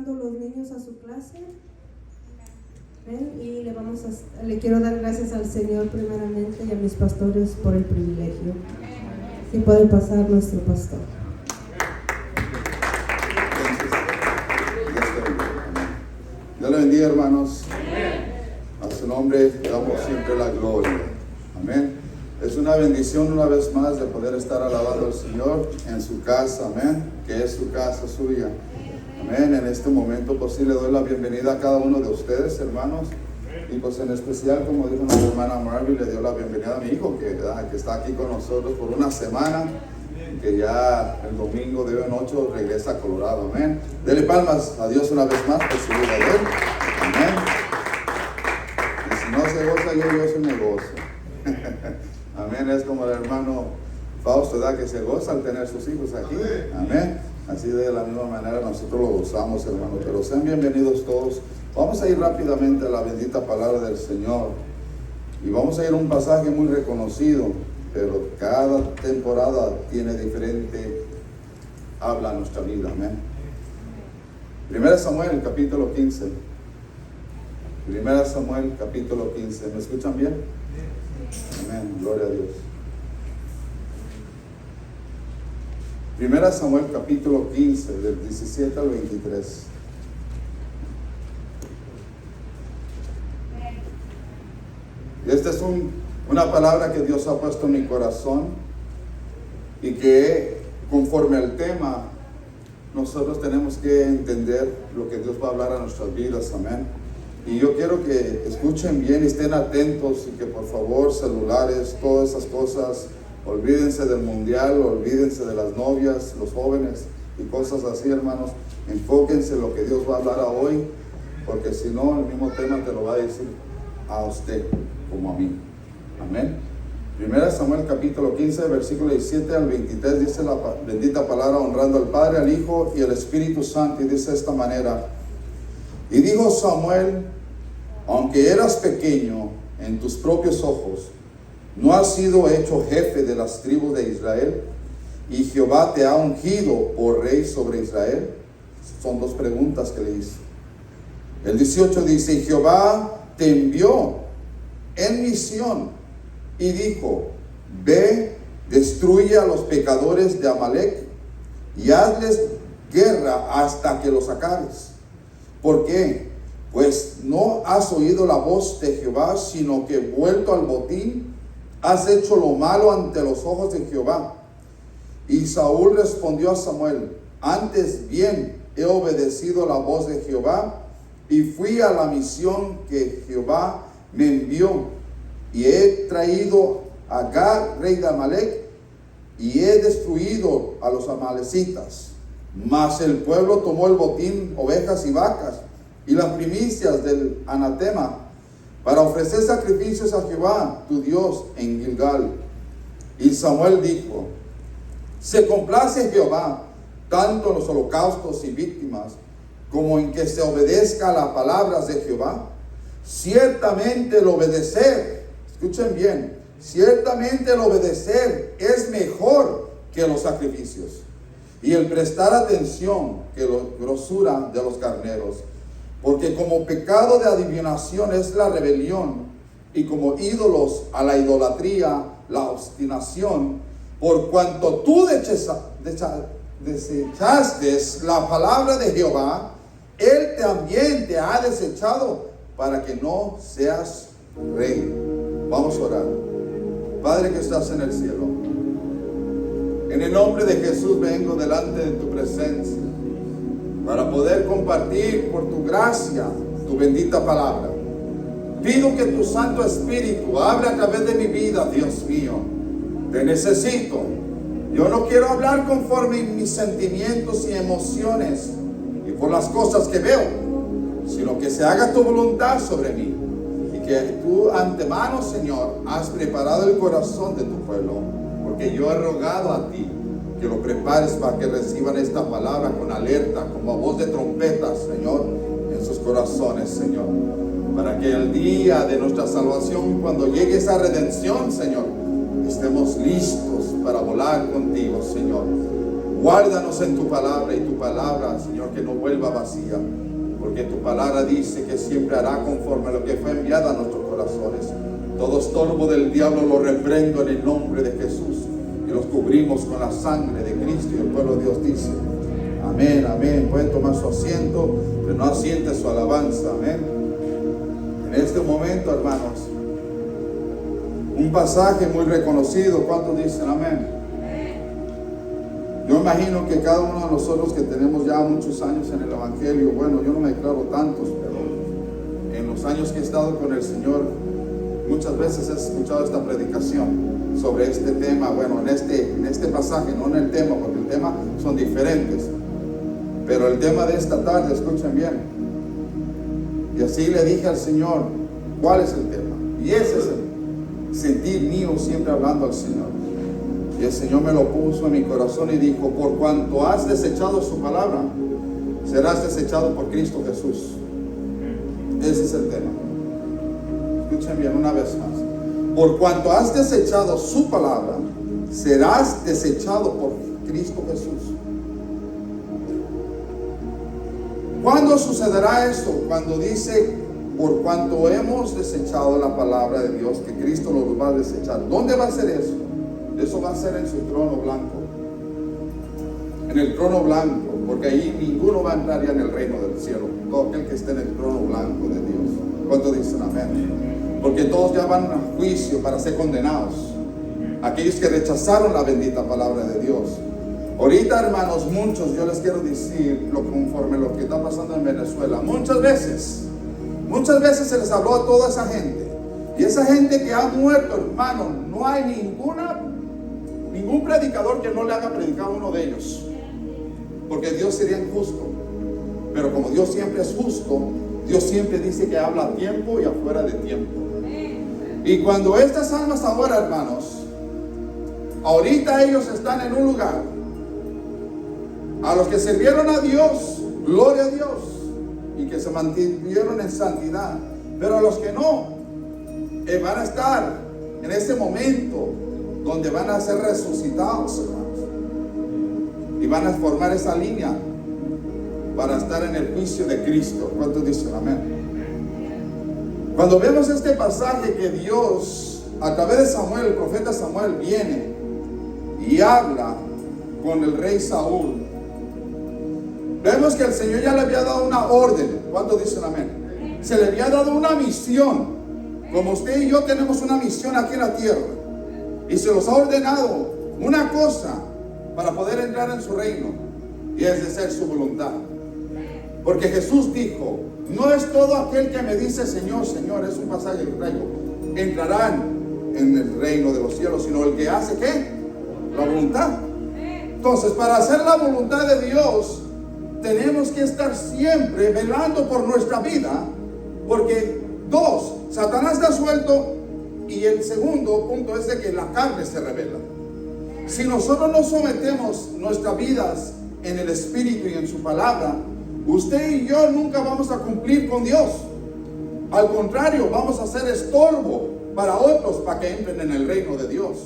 pasando los niños a su clase. Y le quiero dar gracias al Señor primeramente y a mis pastores por el privilegio. Si puede pasar nuestro pastor. Dios le bendiga, hermanos. A su nombre damos siempre la gloria. Amén. Es una bendición una vez más de poder estar alabando al Señor en su casa. Amén. Que es su casa suya. Amén. En este momento pues sí le doy la bienvenida a cada uno de ustedes, hermanos. Y pues en especial, como dijo nuestra hermana Marvin, le dio la bienvenida a mi hijo que está aquí con nosotros por una semana, que ya el domingo de hoy en 8 regresa a Colorado. Amén. Dele palmas a Dios una vez más por su vida de él. Amén. Y si no se goza, yo soy negocio. Amén. Es como el hermano Fausto, ¿verdad? Que se goza al tener sus hijos aquí. Amén. Así de la misma manera nosotros lo gozamos, hermanos. Pero sean bienvenidos todos. Vamos a ir rápidamente a la bendita palabra del Señor. Y vamos a ir a un pasaje muy reconocido, pero cada temporada tiene diferente habla en nuestra vida. Amén. 1 Samuel, capítulo 15. 1 Samuel, capítulo 15. ¿Me escuchan bien? Amén. Gloria a Dios. 1 Samuel, capítulo 15, del 17 al 23. Y esta es una palabra que Dios ha puesto en mi corazón y que conforme al tema nosotros tenemos que entender lo que Dios va a hablar a nuestras vidas. Amén. Y yo quiero que escuchen bien y estén atentos y que por favor celulares, todas esas cosas, olvídense del mundial, olvídense de las novias, los jóvenes y cosas así, hermanos. Enfóquense en lo que Dios va a hablar hoy, porque si no el mismo tema te lo va a decir a usted como a mí. Amén. 1 Samuel capítulo 15, versículo 17 al 23 dice la bendita palabra, honrando al Padre, al Hijo y al Espíritu Santo, y dice de esta manera: y dijo Samuel, aunque eras pequeño en tus propios ojos, ¿no has sido hecho jefe de las tribus de Israel? ¿Y Jehová te ha ungido por rey sobre Israel? Son dos preguntas que le hizo. El 18 dice: y Jehová te envió en misión y dijo: ve, destruye a los pecadores de Amalec y hazles guerra hasta que los acabes. ¿Por qué? Pues no has oído la voz de Jehová, sino que vuelto al botín has hecho lo malo ante los ojos de Jehová. Y Saúl respondió a Samuel: antes bien he obedecido la voz de Jehová y fui a la misión que Jehová me envió, y he traído a Agag, rey de Amalec, y he destruido a los amalecitas. Mas el pueblo tomó el botín, ovejas y vacas, y las primicias del anatema, para ofrecer sacrificios a Jehová, tu Dios, en Gilgal. Y Samuel dijo: se complace Jehová tanto en los holocaustos y víctimas, como en que se obedezca a las palabras de Jehová. Ciertamente el obedecer, escuchen bien, ciertamente el obedecer es mejor que los sacrificios, y el prestar atención que la grosura de los carneros. Porque como pecado de adivinación es la rebelión, y como ídolos a la idolatría, la obstinación, por cuanto tú desechaste la palabra de Jehová, Él también te ha desechado para que no seas rey. Vamos a orar. Padre que estás en el cielo, en el nombre de Jesús vengo delante de tu presencia para poder compartir por tu gracia tu bendita palabra. Pido que tu Santo Espíritu hable a través de mi vida, Dios mío. Te necesito. Yo no quiero hablar conforme a mis sentimientos y emociones y por las cosas que veo, sino que se haga tu voluntad sobre mí, y que tú antemano, Señor, has preparado el corazón de tu pueblo, porque yo he rogado a ti que lo prepares para que reciban esta palabra con alerta, como a voz de trompeta, Señor, en sus corazones, Señor, para que el día de nuestra salvación, cuando llegue esa redención, Señor, estemos listos para volar contigo, Señor. Guárdanos en tu palabra y tu palabra, Señor, que no vuelva vacía, porque tu palabra dice que siempre hará conforme a lo que fue enviado a nuestros corazones. Todo estorbo del diablo lo reprendo en el nombre de Jesús y los cubrimos con la sangre de Cristo. Y el pueblo de Dios dice: amén, amén. Pueden tomar su asiento, pero no asiente su alabanza. Amén. En este momento, hermanos, un pasaje muy reconocido. ¿Cuántos dicen amén? Yo imagino que cada uno de nosotros que tenemos ya muchos años en el Evangelio, bueno, yo no me declaro tantos, pero en los años que he estado con el Señor, muchas veces he escuchado esta predicación sobre este tema. Bueno, en este pasaje, no en el tema, porque el tema son diferentes, pero el tema de esta tarde, escuchen bien. Y así le dije al Señor, ¿cuál es el tema? Y ese es el sentir mío, siempre hablando al Señor. Y el Señor me lo puso en mi corazón y dijo: por cuanto has desechado su palabra, serás desechado por Cristo Jesús. Ese es el tema. Escuchen bien una vez más. Por cuanto has desechado su palabra, serás desechado por Cristo Jesús. ¿Cuándo sucederá esto? Cuando dice: por cuanto hemos desechado la palabra de Dios, que Cristo lo va a desechar. ¿Dónde va a ser eso? Eso va a ser en su trono blanco. En el trono blanco, porque ahí ninguno va a entrar ya en el reino del cielo. Todo aquel que esté en el trono blanco de Dios. ¿Cuántos dicen amén? Porque todos ya van a juicio para ser condenados. Aquellos que rechazaron la bendita palabra de Dios. Ahorita, hermanos, muchos, yo les quiero decir conforme lo que está pasando en Venezuela. Muchas veces se les habló a toda esa gente. Y esa gente que ha muerto, hermano, no hay ningún predicador que no le haga predicar a uno de ellos, porque Dios sería injusto. Pero como Dios siempre es justo, Dios siempre dice que habla a tiempo y afuera de tiempo. Y cuando estas almas ahora, hermanos, ahorita ellos están en un lugar, a los que sirvieron a Dios, gloria a Dios, y que se mantuvieron en santidad, pero a los que no, van a estar en ese momento donde van a ser resucitados, hermanos, y van a formar esa línea para estar en el juicio de Cristo. ¿Cuántos dicen amén? Cuando vemos este pasaje que Dios, a través de Samuel, el profeta Samuel, viene y habla con el rey Saúl, vemos que el Señor ya le había dado una orden. ¿Cuántos dicen amén? Se le había dado una misión, como usted y yo tenemos una misión aquí en la tierra. Y se los ha ordenado una cosa para poder entrar en su reino, y es de hacer su voluntad. Porque Jesús dijo: no es todo aquel que me dice Señor, Señor, es un pasaje que traigo, entrarán en el reino de los cielos, sino el que hace ¿qué? La voluntad. Entonces, para hacer la voluntad de Dios, tenemos que estar siempre velando por nuestra vida, porque dos, Satanás está suelto. Y el segundo punto es de que la carne se revela. Si nosotros no sometemos nuestras vidas en el Espíritu y en su palabra, usted y yo nunca vamos a cumplir con Dios. Al contrario, vamos a ser estorbo para otros para que entren en el reino de Dios.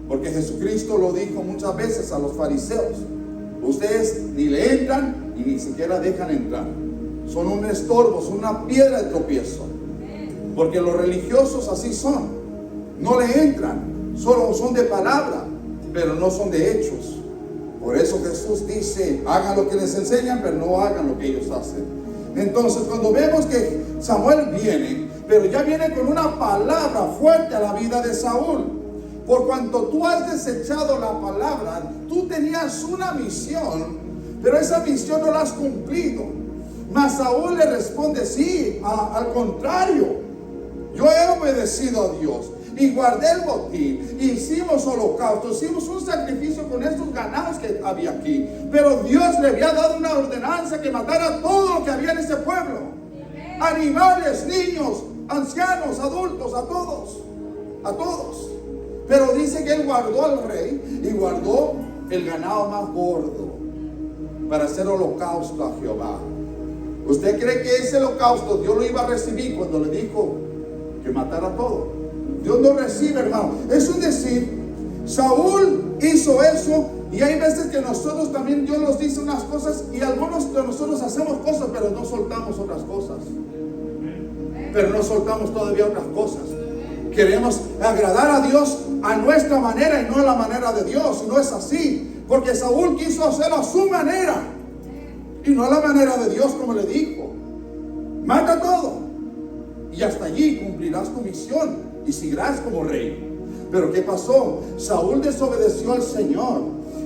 Porque Jesucristo lo dijo muchas veces a los fariseos: ustedes ni le entran y ni siquiera dejan entrar. Son un estorbo, son una piedra de tropiezo. Porque los religiosos así son, no le entran, solo son de palabra, pero no son de hechos. Por eso Jesús dice: hagan lo que les enseñan, pero no hagan lo que ellos hacen. Entonces, cuando vemos que Samuel viene, pero ya viene con una palabra fuerte a la vida de Saúl. Por cuanto tú has desechado la palabra, tú tenías una misión, pero esa misión no la has cumplido. Mas Saúl le responde: sí, al contrario. Yo he obedecido a Dios y guardé el botín, hicimos holocausto, hicimos un sacrificio con estos ganados que había aquí. Pero Dios le había dado una ordenanza que matara todo lo que había en ese pueblo. Animales, niños, ancianos, adultos, a todos. Pero dice que él guardó al rey y guardó el ganado más gordo para hacer holocausto a Jehová. ¿Usted cree que ese holocausto Dios lo iba a recibir cuando le dijo que matara todo? Dios no recibe, hermano. Es un decir, Saúl hizo eso, y hay veces que nosotros también, Dios nos dice unas cosas y algunos de nosotros hacemos cosas, pero no soltamos otras cosas. Pero no soltamos todavía otras cosas. Queremos agradar a Dios a nuestra manera y no a la manera de Dios. Y no es así, porque Saúl quiso hacerlo a su manera y no a la manera de Dios, como le dijo: mata todo y hasta allí cumplirás tu misión y seguirás como rey. Pero ¿qué pasó? Saúl desobedeció al Señor,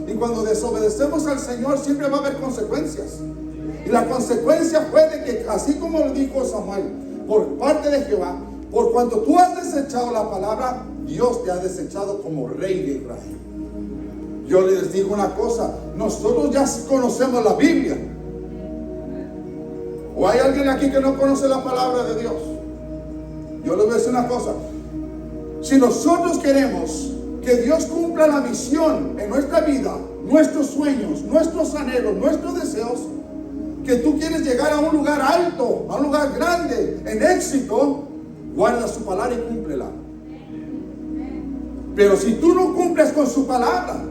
y cuando desobedecemos al Señor siempre va a haber consecuencias. Y la consecuencia fue de que, así como lo dijo Samuel, por parte de Jehová, por cuanto tú has desechado la palabra, Dios te ha desechado como rey de Israel. Yo les digo una cosa: nosotros ya conocemos la Biblia. ¿O hay alguien aquí que no conoce la palabra de Dios? Yo les voy a decir una cosa: si nosotros queremos que Dios cumpla la misión en nuestra vida, nuestros sueños, nuestros anhelos, nuestros deseos, que tú quieres llegar a un lugar alto, a un lugar grande, en éxito, guarda su palabra y cúmplela. Pero si tú no cumples con su palabra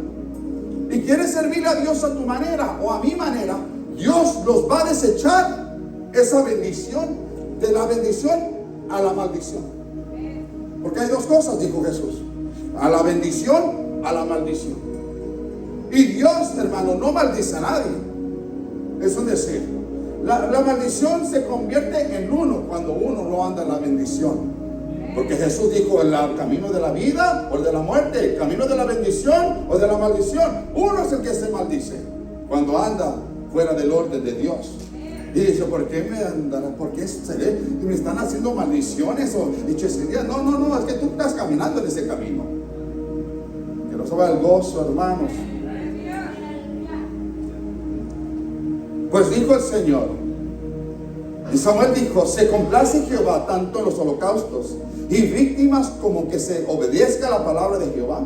y quieres servirle a Dios a tu manera o a mi manera, Dios los va a desechar esa bendición, de la bendición a la maldición. Porque hay dos cosas, dijo Jesús: a la bendición, a la maldición. Y Dios, hermano, no maldice a nadie. Es un decir. La maldición se convierte en uno cuando uno no anda en la bendición. Porque Jesús dijo: el camino de la vida o el de la muerte, el camino de la bendición o de la maldición. Uno es el que se maldice cuando anda fuera del orden de Dios. Y dice: ¿por qué me andará? ¿Por qué me están haciendo maldiciones o hechicerías? No, es que tú estás caminando en ese camino. Que nos suba el gozo, hermanos. Pues dijo el Señor, y Samuel dijo: se complace Jehová tanto en los holocaustos y víctimas como que se obedezca la palabra de Jehová.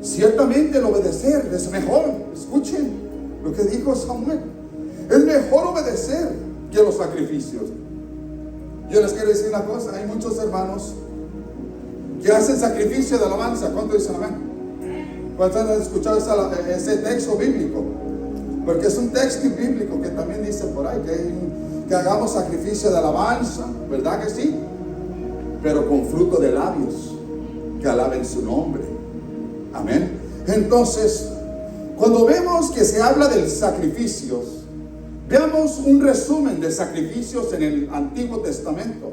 Ciertamente el obedecer es mejor. Escuchen lo que dijo Samuel: es mejor obedecer que los sacrificios. Yo les quiero decir una cosa: hay muchos hermanos que hacen sacrificio de alabanza. ¿Cuántos dicen amén? ¿Cuántos han escuchado ese texto bíblico? Porque es un texto bíblico que también dice por ahí que hagamos sacrificio de alabanza, ¿verdad que sí? Pero con fruto de labios que alaben su nombre. Amén. Entonces, cuando vemos que se habla de sacrificios, veamos un resumen de sacrificios en el Antiguo Testamento.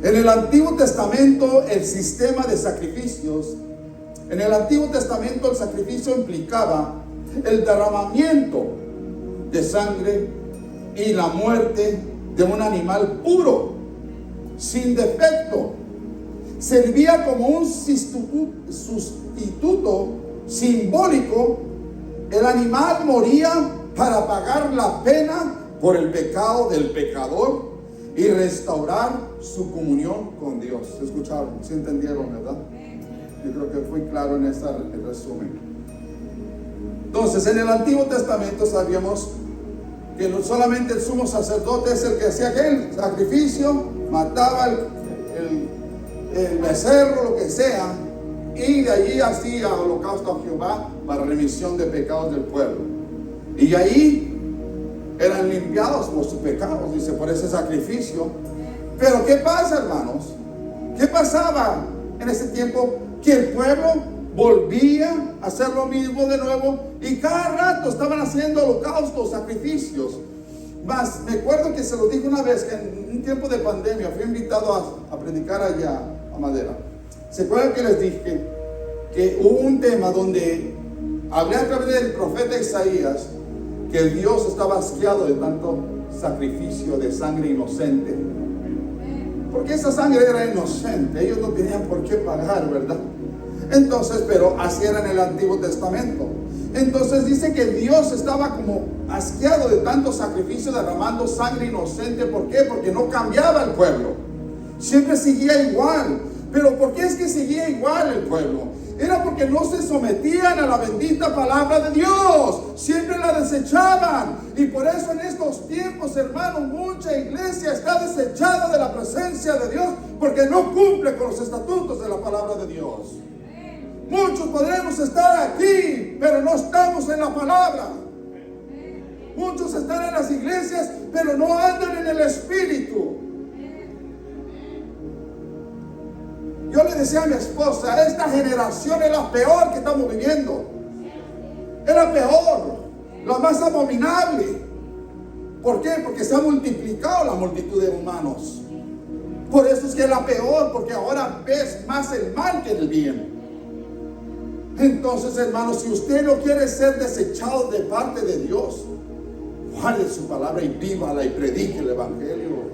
En el Antiguo Testamento, el sistema de sacrificios, en el Antiguo Testamento el sacrificio implicaba el derramamiento de sangre y la muerte de un animal puro, sin defecto. Servía como un sustituto simbólico. El animal moría para pagar la pena por el pecado del pecador y restaurar su comunión con Dios. ¿Se escucharon? ¿Se entendieron, verdad? Yo creo que fui claro en este resumen. Entonces, en el Antiguo Testamento sabíamos que no solamente el sumo sacerdote es el que hacía aquel sacrificio, mataba el becerro, lo que sea, y de allí hacía holocausto a Jehová para remisión de pecados del pueblo. Y ahí eran limpiados por sus pecados, dice, por ese sacrificio. Pero ¿qué pasa, hermanos? ¿Qué pasaba en ese tiempo? Que el pueblo volvía a hacer lo mismo de nuevo, y cada rato estaban haciendo holocaustos, sacrificios. Más, me acuerdo que se lo dije una vez, que en un tiempo de pandemia fui invitado a predicar allá a Madera. ¿Se acuerdan que les dije que hubo un tema donde hablé a través del profeta Isaías que Dios estaba asqueado de tanto sacrificio de sangre inocente? Porque esa sangre era inocente, ellos no tenían por qué pagar, ¿verdad? Entonces, pero así era en el Antiguo Testamento. Entonces dice que Dios estaba como asqueado de tanto sacrificio, derramando sangre inocente. ¿Por qué? Porque no cambiaba el pueblo, siempre seguía igual. Pero ¿por qué es que seguía igual el pueblo? Era porque no se sometían a la bendita palabra de Dios, siempre la desechaban. Y por eso en estos tiempos, hermanos, mucha iglesia está desechada de la presencia de Dios, porque no cumple con los estatutos de la palabra de Dios. Muchos podremos estar aquí, pero no estamos en la palabra. Muchos están en las iglesias, pero no andan en el Espíritu. Yo le decía a mi esposa, esta generación es la peor que estamos viviendo. Es la peor, la más abominable. ¿Por qué? Porque se ha multiplicado la multitud de humanos. Por eso es que es la peor, porque ahora ves más el mal que el bien. Entonces, hermanos, si usted no quiere ser desechado de parte de Dios, guarde su palabra y vívala y predique el Evangelio.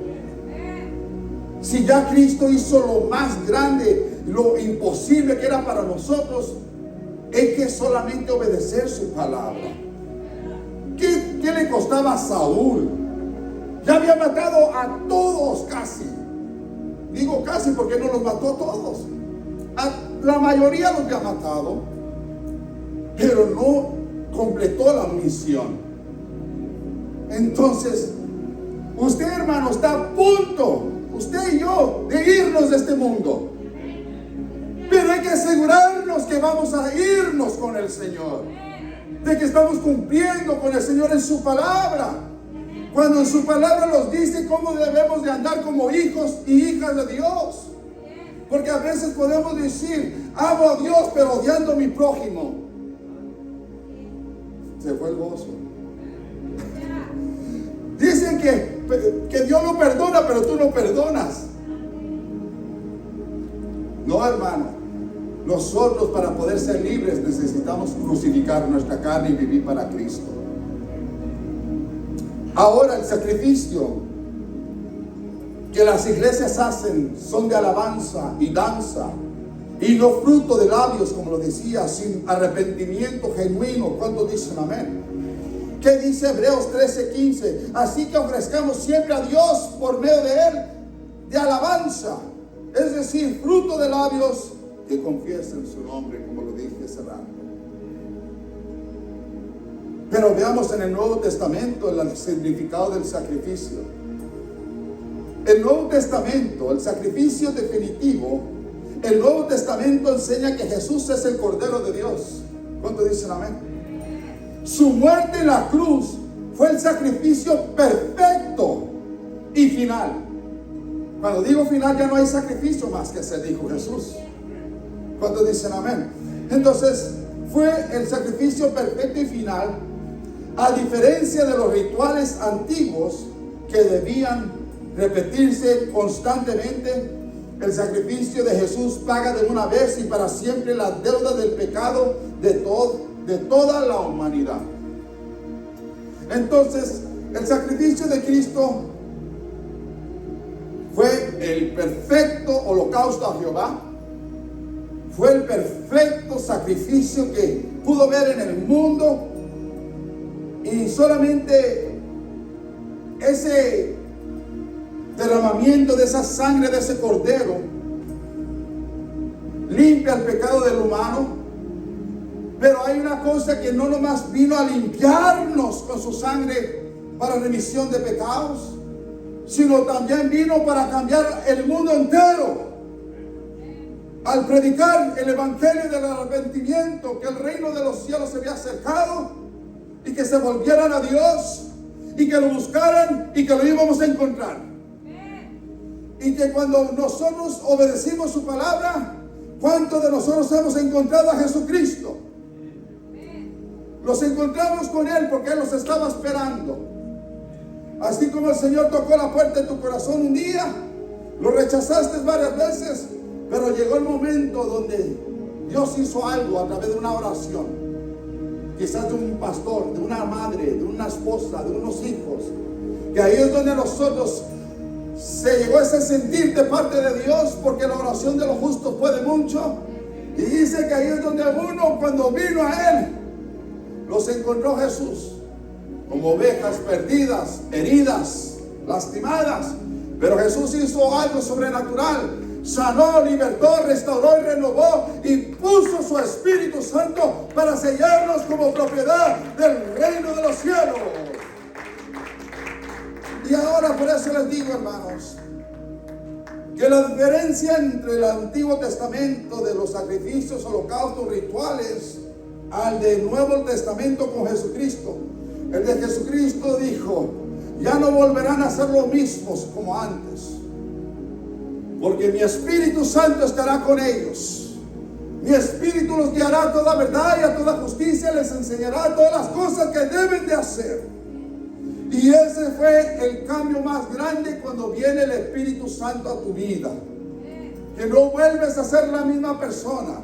Si ya Cristo hizo lo más grande, lo imposible que era para nosotros, es que solamente obedecer su palabra. ¿Qué le costaba a Saúl? Ya había matado a todos casi. Digo casi porque no los mató a todos. A la mayoría los había matado, pero no completó la misión. Entonces, usted, hermano, está a punto, usted y yo, de irnos de este mundo. Pero hay que asegurarnos que vamos a irnos con el Señor, de que estamos cumpliendo con el Señor en su palabra. Cuando en su palabra nos dice cómo debemos de andar como hijos y hijas de Dios. Porque a veces podemos decir, amo a Dios, pero odiando a mi prójimo. Se fue el gozo. Dicen que Dios lo perdona, pero tú no perdonas. No, hermano. Nosotros, para poder ser libres, necesitamos crucificar nuestra carne y vivir para Cristo. Ahora, el sacrificio que las iglesias hacen son de alabanza y danza, y no fruto de labios, como lo decía, sin arrepentimiento genuino. ¿Cuántos dicen amén? ¿Qué dice Hebreos 13:15? Así que ofrezcamos siempre a Dios por medio de Él de alabanza, es decir, fruto de labios que confiesen su nombre, como lo dije hace rato. Pero veamos en el Nuevo Testamento el significado del sacrificio. El Nuevo Testamento, el sacrificio definitivo, el Nuevo Testamento enseña que Jesús es el Cordero de Dios. ¿Cuántos dicen amén? Su muerte en la cruz fue el sacrificio perfecto y final. Cuando digo final, ya no hay sacrificio más que hacer, dijo Jesús. ¿Cuántos dicen amén? Entonces, fue el sacrificio perfecto y final, a diferencia de los rituales antiguos que debían repetirse constantemente. El sacrificio de Jesús paga de una vez y para siempre la deuda del pecado de toda la humanidad. Entonces, el sacrificio de Cristo fue el perfecto holocausto a Jehová. Fue el perfecto sacrificio que pudo ver en el mundo. Y solamente ese derramamiento de esa sangre de ese cordero limpia el pecado del humano. Pero hay una cosa, que no nomás vino a limpiarnos con su sangre para remisión de pecados, sino también vino para cambiar el mundo entero. Al predicar el evangelio del arrepentimiento, que el reino de los cielos se había acercado y que se volvieran a Dios y que lo buscaran y que lo íbamos a encontrar. Y que cuando nosotros obedecimos su palabra, ¿cuántos de nosotros hemos encontrado a Jesucristo? Los encontramos con Él porque Él los estaba esperando. Así como el Señor tocó la puerta de tu corazón un día, lo rechazaste varias veces, pero llegó el momento donde Dios hizo algo a través de una oración, quizás de un pastor, de una madre, de una esposa, de unos hijos, que ahí es donde nosotros se llegó ese sentir de parte de Dios, porque la oración de los justos puede mucho. Y dice que ahí es donde uno, cuando vino a Él, los encontró Jesús como ovejas perdidas, heridas, lastimadas. Pero Jesús hizo algo sobrenatural. Sanó, libertó, restauró y renovó, y puso su Espíritu Santo para sellarnos como propiedad del reino de los cielos. Y ahora por eso les digo, hermanos, que la diferencia entre el Antiguo Testamento de los sacrificios, holocaustos, rituales, al del Nuevo Testamento con Jesucristo. El de Jesucristo dijo: ya no volverán a ser los mismos como antes, porque mi Espíritu Santo estará con ellos. Mi Espíritu los guiará a toda verdad y a toda justicia, les enseñará todas las cosas que deben de hacer. Y ese fue el cambio más grande cuando viene el Espíritu Santo a tu vida. Que no vuelves a ser la misma persona.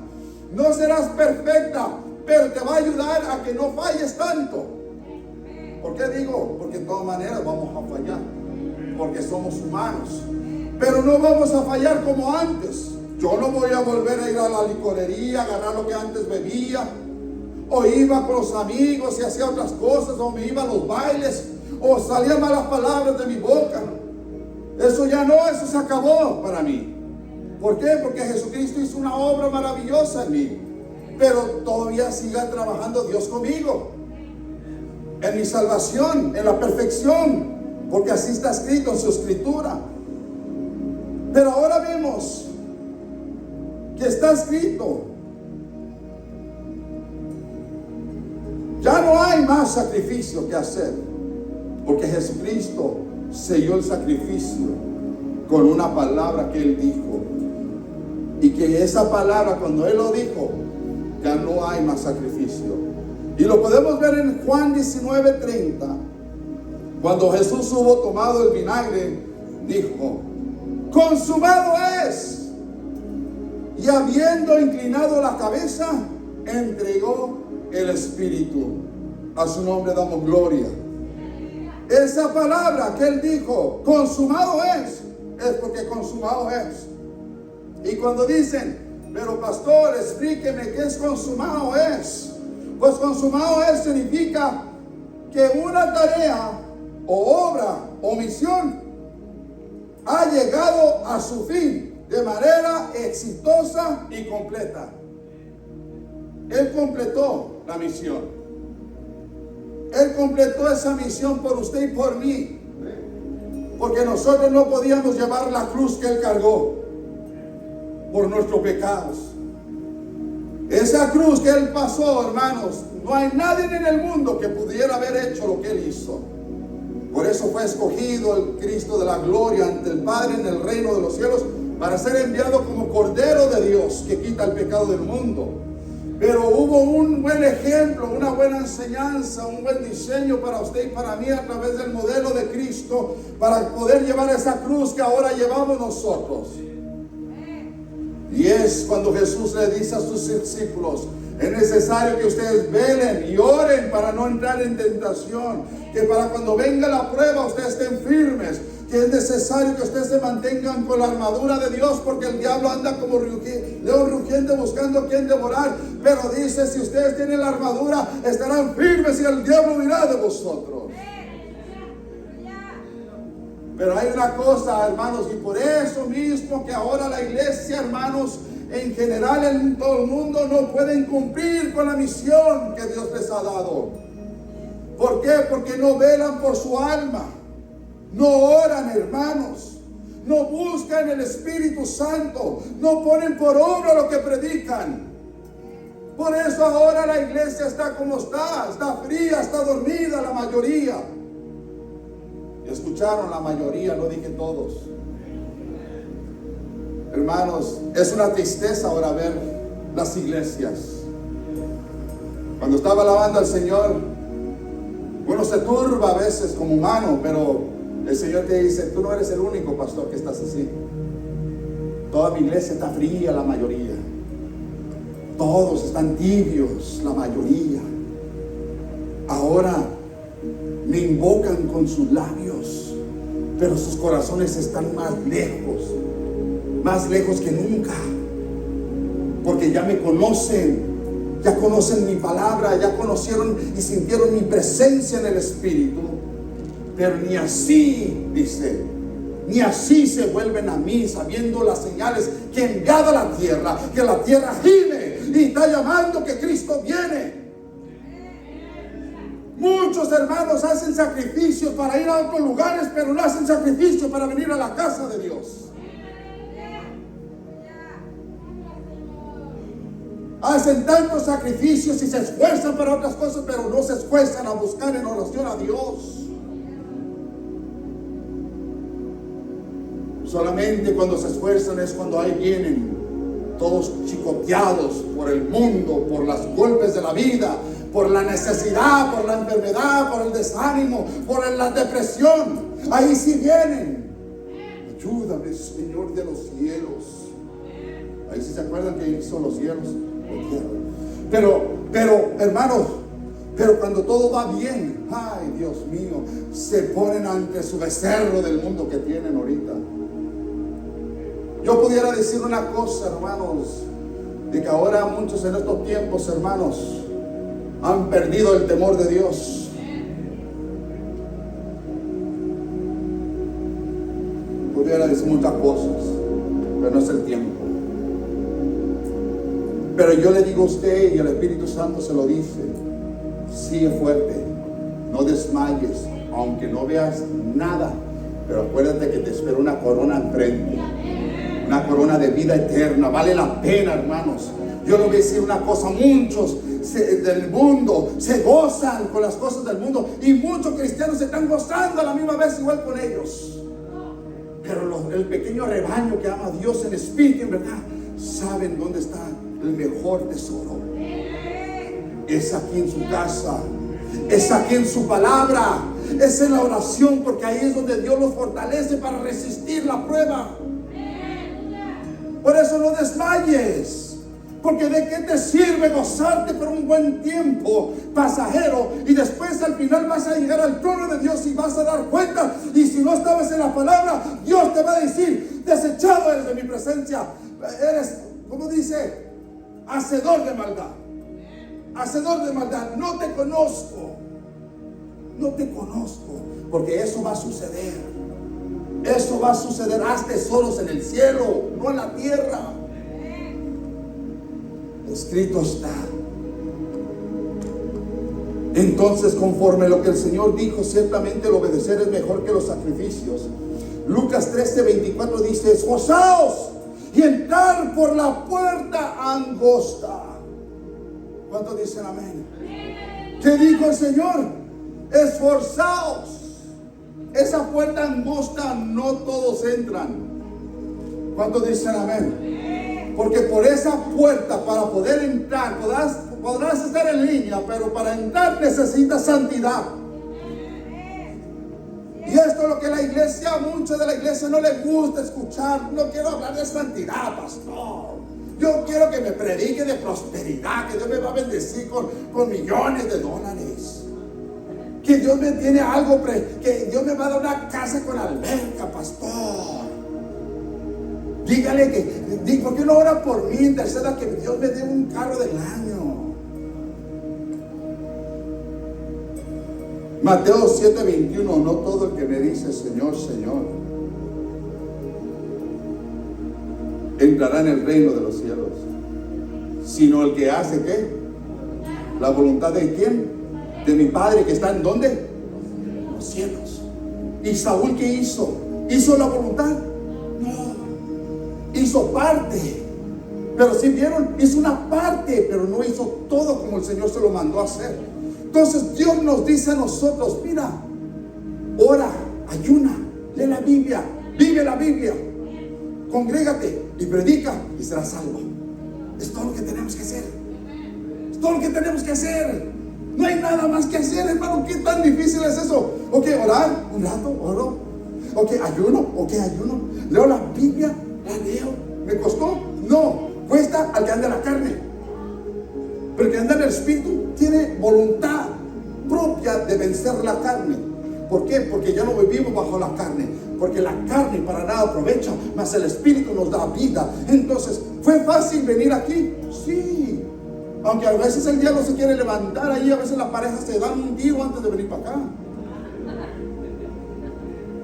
No serás perfecta, pero te va a ayudar a que no falles tanto. ¿Por qué digo? Porque de todas maneras vamos a fallar, porque somos humanos. Pero no vamos a fallar como antes. Yo no voy a volver a ir a la licorería, a agarrar lo que antes bebía, o iba con los amigos y hacía otras cosas, o me iba a los bailes, o salían malas palabras de mi boca. Eso ya no, eso se acabó para mí. ¿Por qué? Porque Jesucristo hizo una obra maravillosa en mí. Pero todavía siga trabajando Dios conmigo, en mi salvación, en la perfección, porque así está escrito en su escritura. Pero ahora vemos que está escrito: ya no hay más sacrificio que hacer, porque Jesucristo selló el sacrificio con una palabra que Él dijo. Y que esa palabra, cuando Él lo dijo, ya no hay más sacrificio. Y lo podemos ver en Juan 19:30. Cuando Jesús hubo tomado el vinagre, dijo: consumado es. Y habiendo inclinado la cabeza, entregó el Espíritu. A su nombre damos gloria. Esa palabra que Él dijo, consumado es porque consumado es. Y cuando dicen: pero pastor, explíqueme qué es consumado es. Pues consumado es significa que una tarea o obra o misión ha llegado a su fin de manera exitosa y completa. Él completó la misión. Él completó esa misión por usted y por mí, porque nosotros no podíamos llevar la cruz que Él cargó por nuestros pecados. Esa cruz que Él pasó, hermanos, no hay nadie en el mundo que pudiera haber hecho lo que Él hizo. Por eso fue escogido el Cristo de la gloria ante el Padre en el reino de los cielos, para ser enviado como Cordero de Dios que quita el pecado del mundo. Pero hubo un buen ejemplo, una buena enseñanza, un buen diseño para usted y para mí a través del modelo de Cristo, para poder llevar esa cruz que ahora llevamos nosotros. Y es cuando Jesús le dice a sus discípulos: es necesario que ustedes velen y oren para no entrar en tentación, que para cuando venga la prueba ustedes estén firmes, que es necesario que ustedes se mantengan con la armadura de Dios, porque el diablo anda como león rugiente buscando a quien devorar. Pero dice: si ustedes tienen la armadura, estarán firmes y el diablo huirá de vosotros. Pero hay una cosa, hermanos, y por eso mismo que ahora la iglesia, hermanos, en general en todo el mundo, no pueden cumplir con la misión que Dios les ha dado. ¿Por qué? Porque no velan por su alma, no oran, hermanos, no buscan el Espíritu Santo, no ponen por obra lo que predican. Por eso ahora la iglesia está como está fría, está dormida la mayoría. Escucharon, la mayoría, no dije todos. Hermanos, es una tristeza ahora ver las iglesias. Cuando estaba alabando al Señor, uno se turba a veces como humano, pero el Señor te dice: tú no eres el único pastor que estás así. Toda mi iglesia está fría, la mayoría. Todos están tibios, la mayoría. Ahora me invocan con sus labios, pero sus corazones están más lejos que nunca, porque ya me conocen, ya conocen mi palabra, ya conocieron y sintieron mi presencia en el Espíritu. Pero ni así, dice, ni así se vuelven a mí, sabiendo las señales que he enviado a la tierra, que la tierra gime y está llamando que Cristo viene. Muchos hermanos hacen sacrificios para ir a otros lugares, pero no hacen sacrificio para venir a la casa de Dios. hacen tantos sacrificios y se esfuerzan para otras cosas, pero no se esfuerzan a buscar en oración a Dios. Solamente cuando se esfuerzan es cuando ahí vienen todos chicoteados por el mundo, por los golpes de la vida, por la necesidad, por la enfermedad, por el desánimo, por la depresión. Ahí sí vienen. Ayúdame, Señor de los cielos. Ahí sí se acuerdan que hizo los cielos, la tierra. Pero hermanos, pero cuando todo va bien, ay Dios mío, se ponen ante su becerro del mundo que tienen ahorita. Yo pudiera decir una cosa, hermanos, de que ahora muchos en estos tiempos, hermanos, han perdido el temor de Dios. Pudiera decir muchas cosas, pero no es el tiempo. Pero yo le digo a usted, y el Espíritu Santo se lo dice: sigue fuerte, no desmayes, aunque no veas nada, pero acuérdate que te espera una corona enfrente. Una corona de vida eterna. Vale la pena, hermanos. Yo les voy a decir una cosa: muchos del mundo se gozan con las cosas del mundo, y muchos cristianos se están gozando a la misma vez igual con ellos. Pero el pequeño rebaño que ama a Dios en espíritu, en verdad, saben dónde está el mejor tesoro. Es aquí en su casa, es aquí en su palabra, es en la oración, porque ahí es donde Dios los fortalece para resistir la prueba. Por eso no desmayes, porque ¿de qué te sirve gozarte por un buen tiempo pasajero y después al final vas a llegar al trono de Dios y vas a dar cuenta? Y si no estabas en la palabra, Dios te va a decir: desechado eres de mi presencia, eres, ¿cómo dice? Hacedor de maldad. Hacedor de maldad, no te conozco. No te conozco, porque eso va a suceder. Eso va a suceder. Haz tesoros en el cielo, no en la tierra. Escrito está. Entonces, conforme lo que el Señor dijo, ciertamente el obedecer es mejor que los sacrificios. Lucas 13:24 dice: esforzaos y entrar por la puerta angosta. ¿Cuántos dicen amén? ¿Qué dijo el Señor? Esforzaos. Esa puerta angosta no todos entran. ¿Cuántos dicen amén? Porque por esa puerta, para poder entrar, podrás estar en línea, pero para entrar necesitas santidad. Y esto es lo que la iglesia, mucho de la iglesia no le gusta escuchar. No quiero hablar de santidad, pastor. Yo quiero que me predique de prosperidad, que Dios me va a bendecir con millones de dólares. Que Dios me tiene algo, que Dios me va a dar una casa con alberca, pastor. Dígale ¿por qué no ora por mí? Interceda que Dios me dé un carro del año. Mateo 7:21: no todo el que me dice Señor, Señor, entrará en el reino de los cielos, sino el que hace ¿qué? La voluntad de ¿quién? De mi Padre que está ¿en dónde? En los cielos. ¿Y Saúl qué hizo? ¿Hizo la voluntad? No. Hizo parte. Pero si vieron, hizo una parte, pero no hizo todo como el Señor se lo mandó a hacer. Entonces Dios nos dice a nosotros: mira, ora, ayuna, lee la Biblia, vive la Biblia, congrégate y predica y serás salvo. Es todo lo que tenemos que hacer. Es todo lo que tenemos que hacer. No hay nada más que hacer, hermano. ¿Qué tan difícil es eso? Ok, orar, un rato, oro. Ok, ayuno, ayuno. Leo la Biblia, la leo. ¿Me costó? No, cuesta al que anda en la carne. Pero el que anda en el espíritu tiene voluntad propia de vencer la carne. ¿Por qué? Porque ya no vivimos bajo la carne. Porque la carne para nada aprovecha, mas el espíritu nos da vida. Entonces, ¿fue fácil venir aquí? Sí. Aunque a veces el diablo se quiere levantar ahí, a veces las parejas se dan un tiro antes de venir para acá.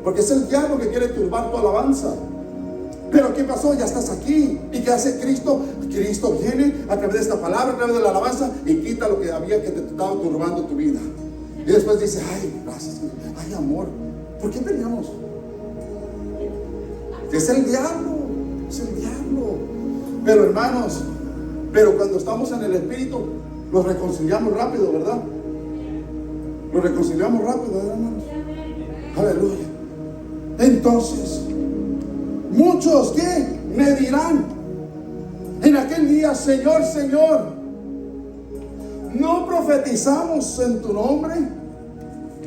Porque es el diablo que quiere turbar tu alabanza. Pero ¿qué pasó? Ya estás aquí. ¿Y qué hace Cristo? Cristo viene a través de esta palabra, a través de la alabanza, y quita lo que había que te estaba turbando tu vida. Y después dice: ay, gracias, ay, amor. ¿Por qué peleamos? Es el diablo. Es el diablo. Pero hermanos, Pero cuando estamos en el Espíritu, los reconciliamos rápido, ¿verdad? Los reconciliamos rápido, ¿verdad, hermanos? Aleluya. Entonces, muchos que me dirán en aquel día: Señor, Señor, ¿no profetizamos en tu nombre?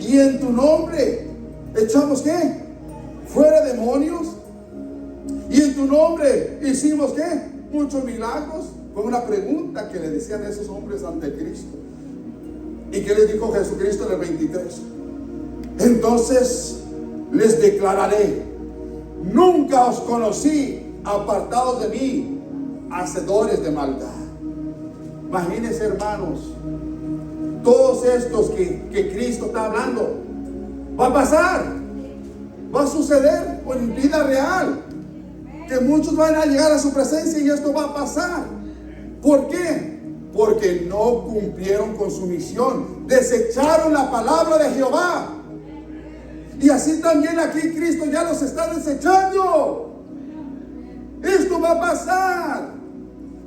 Y en tu nombre echamos ¿qué? Fuera demonios. Y en tu nombre hicimos ¿qué? Muchos milagros. Fue una pregunta que le decían esos hombres ante Cristo. ¿Y qué les dijo Jesucristo en el 23? Entonces les declararé: nunca os conocí, apartados de mí, hacedores de maldad. Imagínense, hermanos, todos estos que Cristo está hablando, va a pasar, va a suceder en vida real, que muchos van a llegar a su presencia y esto va a pasar. ¿Por qué? Porque no cumplieron con su misión, desecharon la palabra de Jehová. Y así también aquí Cristo ya los está desechando. Esto va a pasar.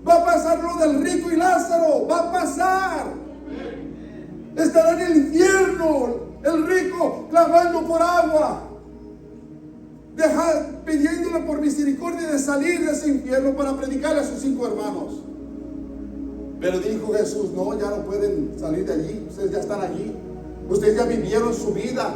Va a pasar lo del rico y Lázaro. Va a pasar. Estará en el infierno el rico clamando por agua, pidiéndole por misericordia de salir de ese infierno para predicarle a sus 5 hermanos. Pero dijo Jesús: no, ya no pueden salir de allí. Ustedes ya están allí. Ustedes ya vivieron su vida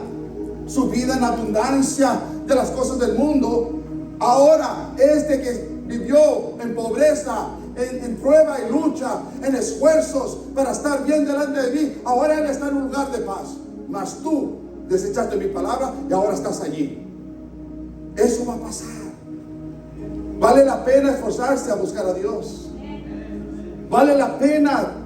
en abundancia de las cosas del mundo. Ahora este que vivió en pobreza, en prueba y lucha, en esfuerzos para estar bien delante de mí, ahora él está en un lugar de paz. Mas tú desechaste mi palabra y ahora estás allí. Eso va a pasar. Vale la pena esforzarse a buscar a Dios. Vale la pena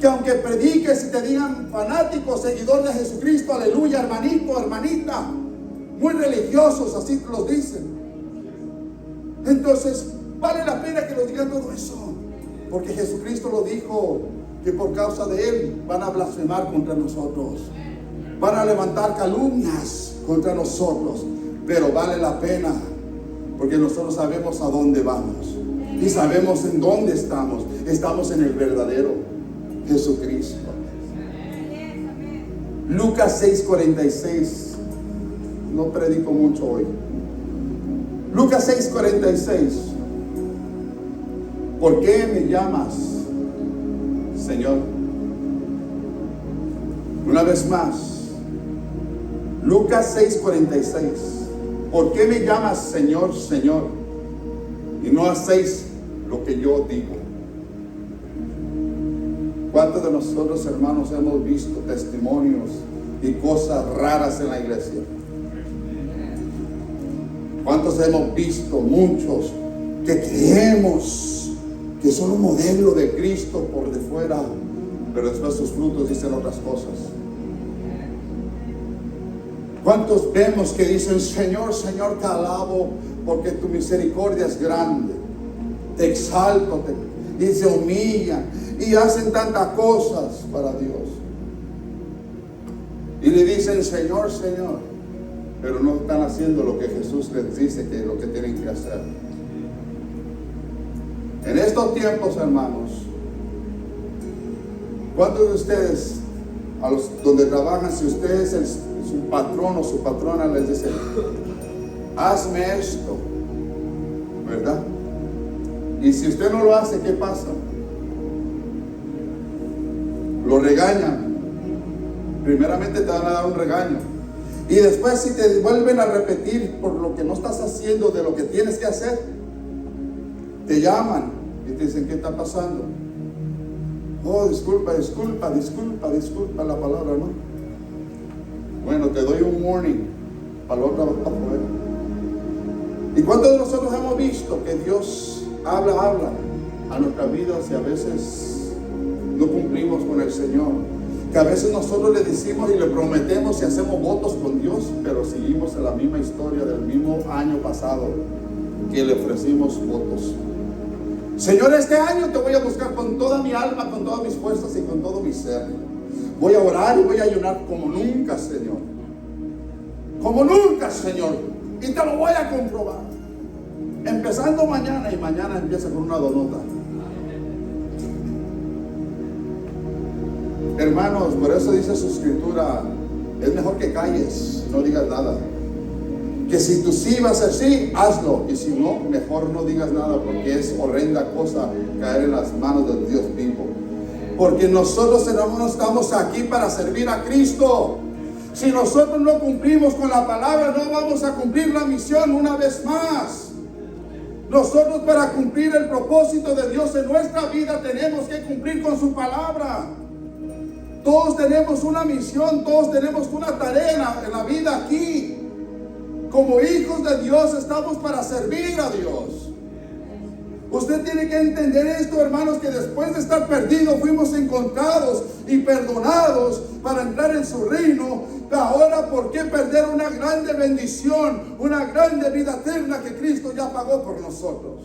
que aunque prediques y te digan fanático, seguidor de Jesucristo, aleluya, hermanito, hermanita, muy religiosos, así los dicen. Entonces, vale la pena que nos digan todo eso, porque Jesucristo lo dijo, que por causa de Él van a blasfemar contra nosotros, van a levantar calumnias contra nosotros, pero vale la pena, porque nosotros sabemos a dónde vamos y sabemos en dónde estamos. Estamos en el verdadero Jesucristo. Lucas 6:46. No predico mucho hoy. Lucas 6:46. ¿Por qué me llamas Señor? Una vez más, Lucas 6:46. ¿Por qué me llamas Señor, Señor, y no hacéis lo que yo digo? ¿Cuántos de nosotros, hermanos, hemos visto testimonios y cosas raras en la iglesia? ¿Cuántos hemos visto? Muchos que creemos que son un modelo de Cristo por de fuera, pero después sus frutos dicen otras cosas. ¿Cuántos vemos que dicen: Señor, Señor, te alabo porque tu misericordia es grande, te exalto, y se humillan y hacen tantas cosas para Dios, y le dicen Señor, Señor, pero no están haciendo lo que Jesús les dice que es lo que tienen que hacer? En estos tiempos, hermanos, ¿cuántos de ustedes, a los donde trabajan, si ustedes su patrón o su patrona les dice: hazme esto, ¿verdad? Y si usted no lo hace, ¿qué pasa? Lo regañan. Primeramente te van a dar un regaño, y después si te vuelven a repetir por lo que no estás haciendo de lo que tienes que hacer, te llaman y te dicen: ¿qué está pasando? Oh, disculpa la palabra, ¿no? Bueno, te doy un warning, para la otra vas para afuera. ¿Y cuántos de nosotros hemos visto que Dios habla a nuestras vidas y a veces no cumplimos con el Señor? Que a veces nosotros le decimos y le prometemos y hacemos votos con Dios, pero seguimos en la misma historia del mismo año pasado que le ofrecimos votos. Señor, este año te voy a buscar con toda mi alma, con todas mis fuerzas y con todo mi ser. Voy a orar y voy a ayunar como nunca, Señor. Como nunca, Señor. Y te lo voy a comprobar. Empezando mañana, y mañana empieza con una donota. Hermanos, por eso dice su escritura, es mejor que calles, no digas nada. Que si tú sí vas a ser sí, hazlo. Y si no, mejor no digas nada, porque es horrenda cosa caer en las manos del Dios vivo. Porque nosotros, hermanos, estamos aquí para servir a Cristo. Si nosotros no cumplimos con la palabra, no vamos a cumplir la misión una vez más. Nosotros, para cumplir el propósito de Dios en nuestra vida, tenemos que cumplir con su palabra. Todos tenemos una misión, todos tenemos una tarea en la vida aquí. Como hijos de Dios estamos para servir a Dios. Usted tiene que entender esto, hermanos, que después de estar perdidos fuimos encontrados y perdonados para entrar en su reino. Ahora, ¿por qué perder una grande bendición, una grande vida eterna que Cristo ya pagó por nosotros?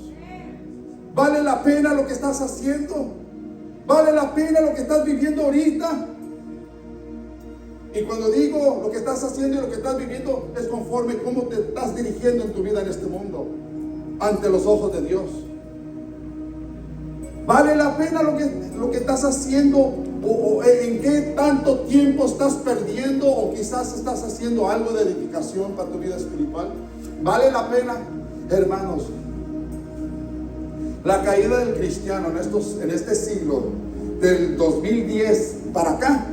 ¿Vale la pena lo que estás haciendo? ¿Vale la pena lo que estás viviendo ahorita? Y cuando digo lo que estás haciendo y lo que estás viviendo, es conforme cómo te estás dirigiendo en tu vida en este mundo, ante los ojos de Dios. ¿Vale la pena lo que estás haciendo? O en qué tanto tiempo estás perdiendo? O quizás estás haciendo algo de edificación para tu vida espiritual. ¿Vale la pena, hermanos? La caída del cristiano en este siglo, del 2010 para acá,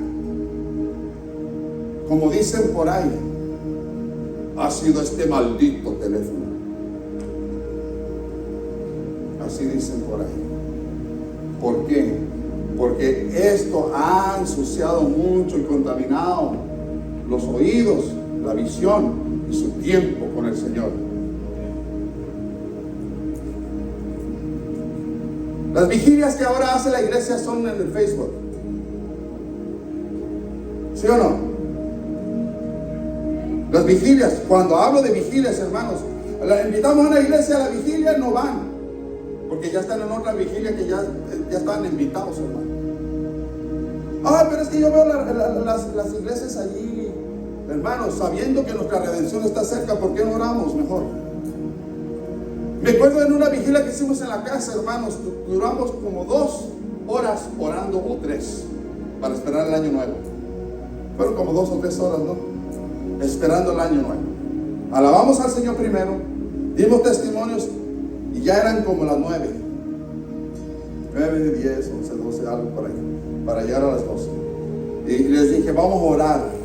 como dicen por ahí, ha sido este maldito teléfono. Así dicen por ahí. ¿Por qué? Porque esto ha ensuciado mucho y contaminado los oídos, la visión y su tiempo con el Señor. Las vigilias que ahora hace la iglesia son en el Facebook. ¿Sí o no? Las vigilias, cuando hablo de vigilias, hermanos, la invitamos a una iglesia a la vigilia, no van, porque ya están en otra vigilia que ya están invitados, hermano. Pero es que yo veo las iglesias allí, hermanos, sabiendo que nuestra redención está cerca, ¿por qué no oramos mejor? Me acuerdo en una vigilia que hicimos en la casa, hermanos, duramos como 2 horas orando, o 3, para esperar el año nuevo. Fueron como 2 o 3 horas, ¿no? Esperando el año nuevo. Alabamos al Señor primero, dimos testimonios y ya eran como las 9, 10, 11, 12, algo por ahí, para llegar a las 12. Y les dije, vamos a orar.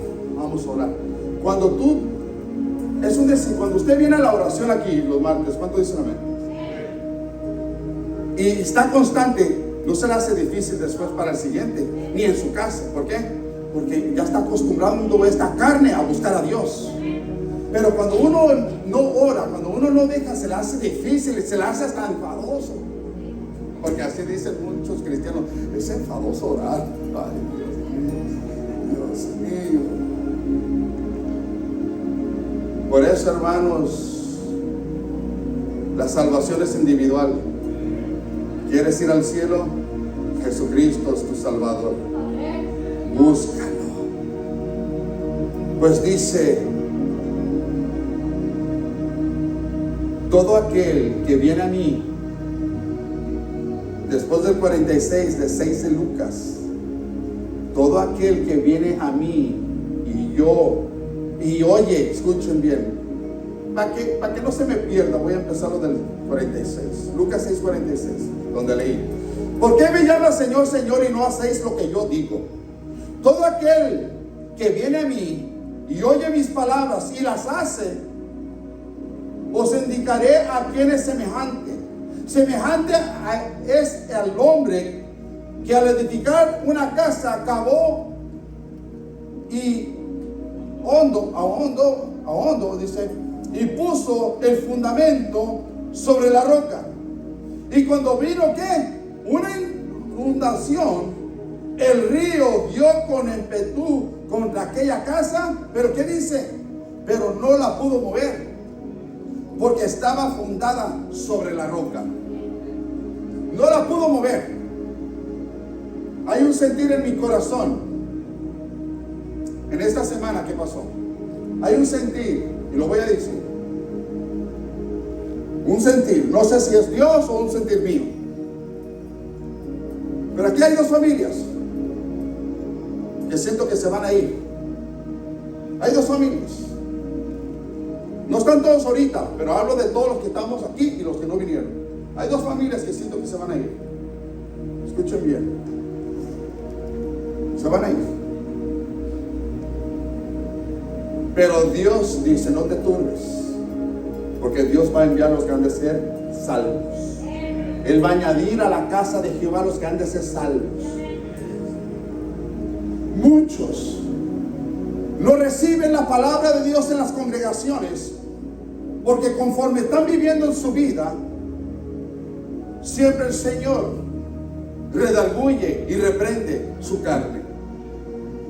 Cuando cuando usted viene a la oración aquí los martes, ¿cuánto dicen amén? Y está constante, no se le hace difícil después para el siguiente, ni en su casa. ¿Por qué? Porque ya está acostumbrando esta carne a buscar a Dios. Pero cuando uno no ora, cuando uno no deja, se le hace difícil, se le hace hasta enfadoso. Porque así dicen muchos cristianos, es enfadoso orar. Ay, Dios mío. Por eso, hermanos, la salvación es individual. ¿Quieres ir al cielo? Jesucristo es tu Salvador. Búscalo. Pues dice, todo aquel que viene a mí, después del 46 de 6 de Lucas, todo aquel que viene a mí y oye, escuchen bien, para que no se me pierda, voy a empezar lo del 46, Lucas 6:46, donde leí, ¿por qué me llamas Señor, Señor y no hacéis lo que yo digo? Todo aquel que viene a mí y oye mis palabras y las hace, os indicaré a quién es semejante. Semejante es el hombre que al edificar una casa cavó y a hondo, dice, y puso el fundamento sobre la roca. Y cuando vino, ¿qué? Una inundación, el río dio con ímpetu contra aquella casa, pero ¿qué dice? Pero no la pudo mover, porque estaba fundada sobre la roca. No la pudo mover. Hay un sentir en mi corazón. En esta semana, ¿qué pasó? Hay un sentir, y lo voy a decir. Un sentir, no sé si es Dios o un sentir mío. Pero aquí hay 2 familias. que siento que se van a ir. Hay dos familias. No están todos ahorita, pero hablo de todos los que estamos aquí y los que no vinieron. Hay dos familias que siento que se van a ir. Escuchen bien. Se van a ir. Pero Dios dice, no te turbes, porque Dios va a enviar los que han de ser salvos. Él va a añadir a la casa de Jehová los que han de ser salvos. Muchos no reciben la palabra de Dios en las congregaciones, porque conforme están viviendo en su vida, siempre el Señor redarguye y reprende su carne,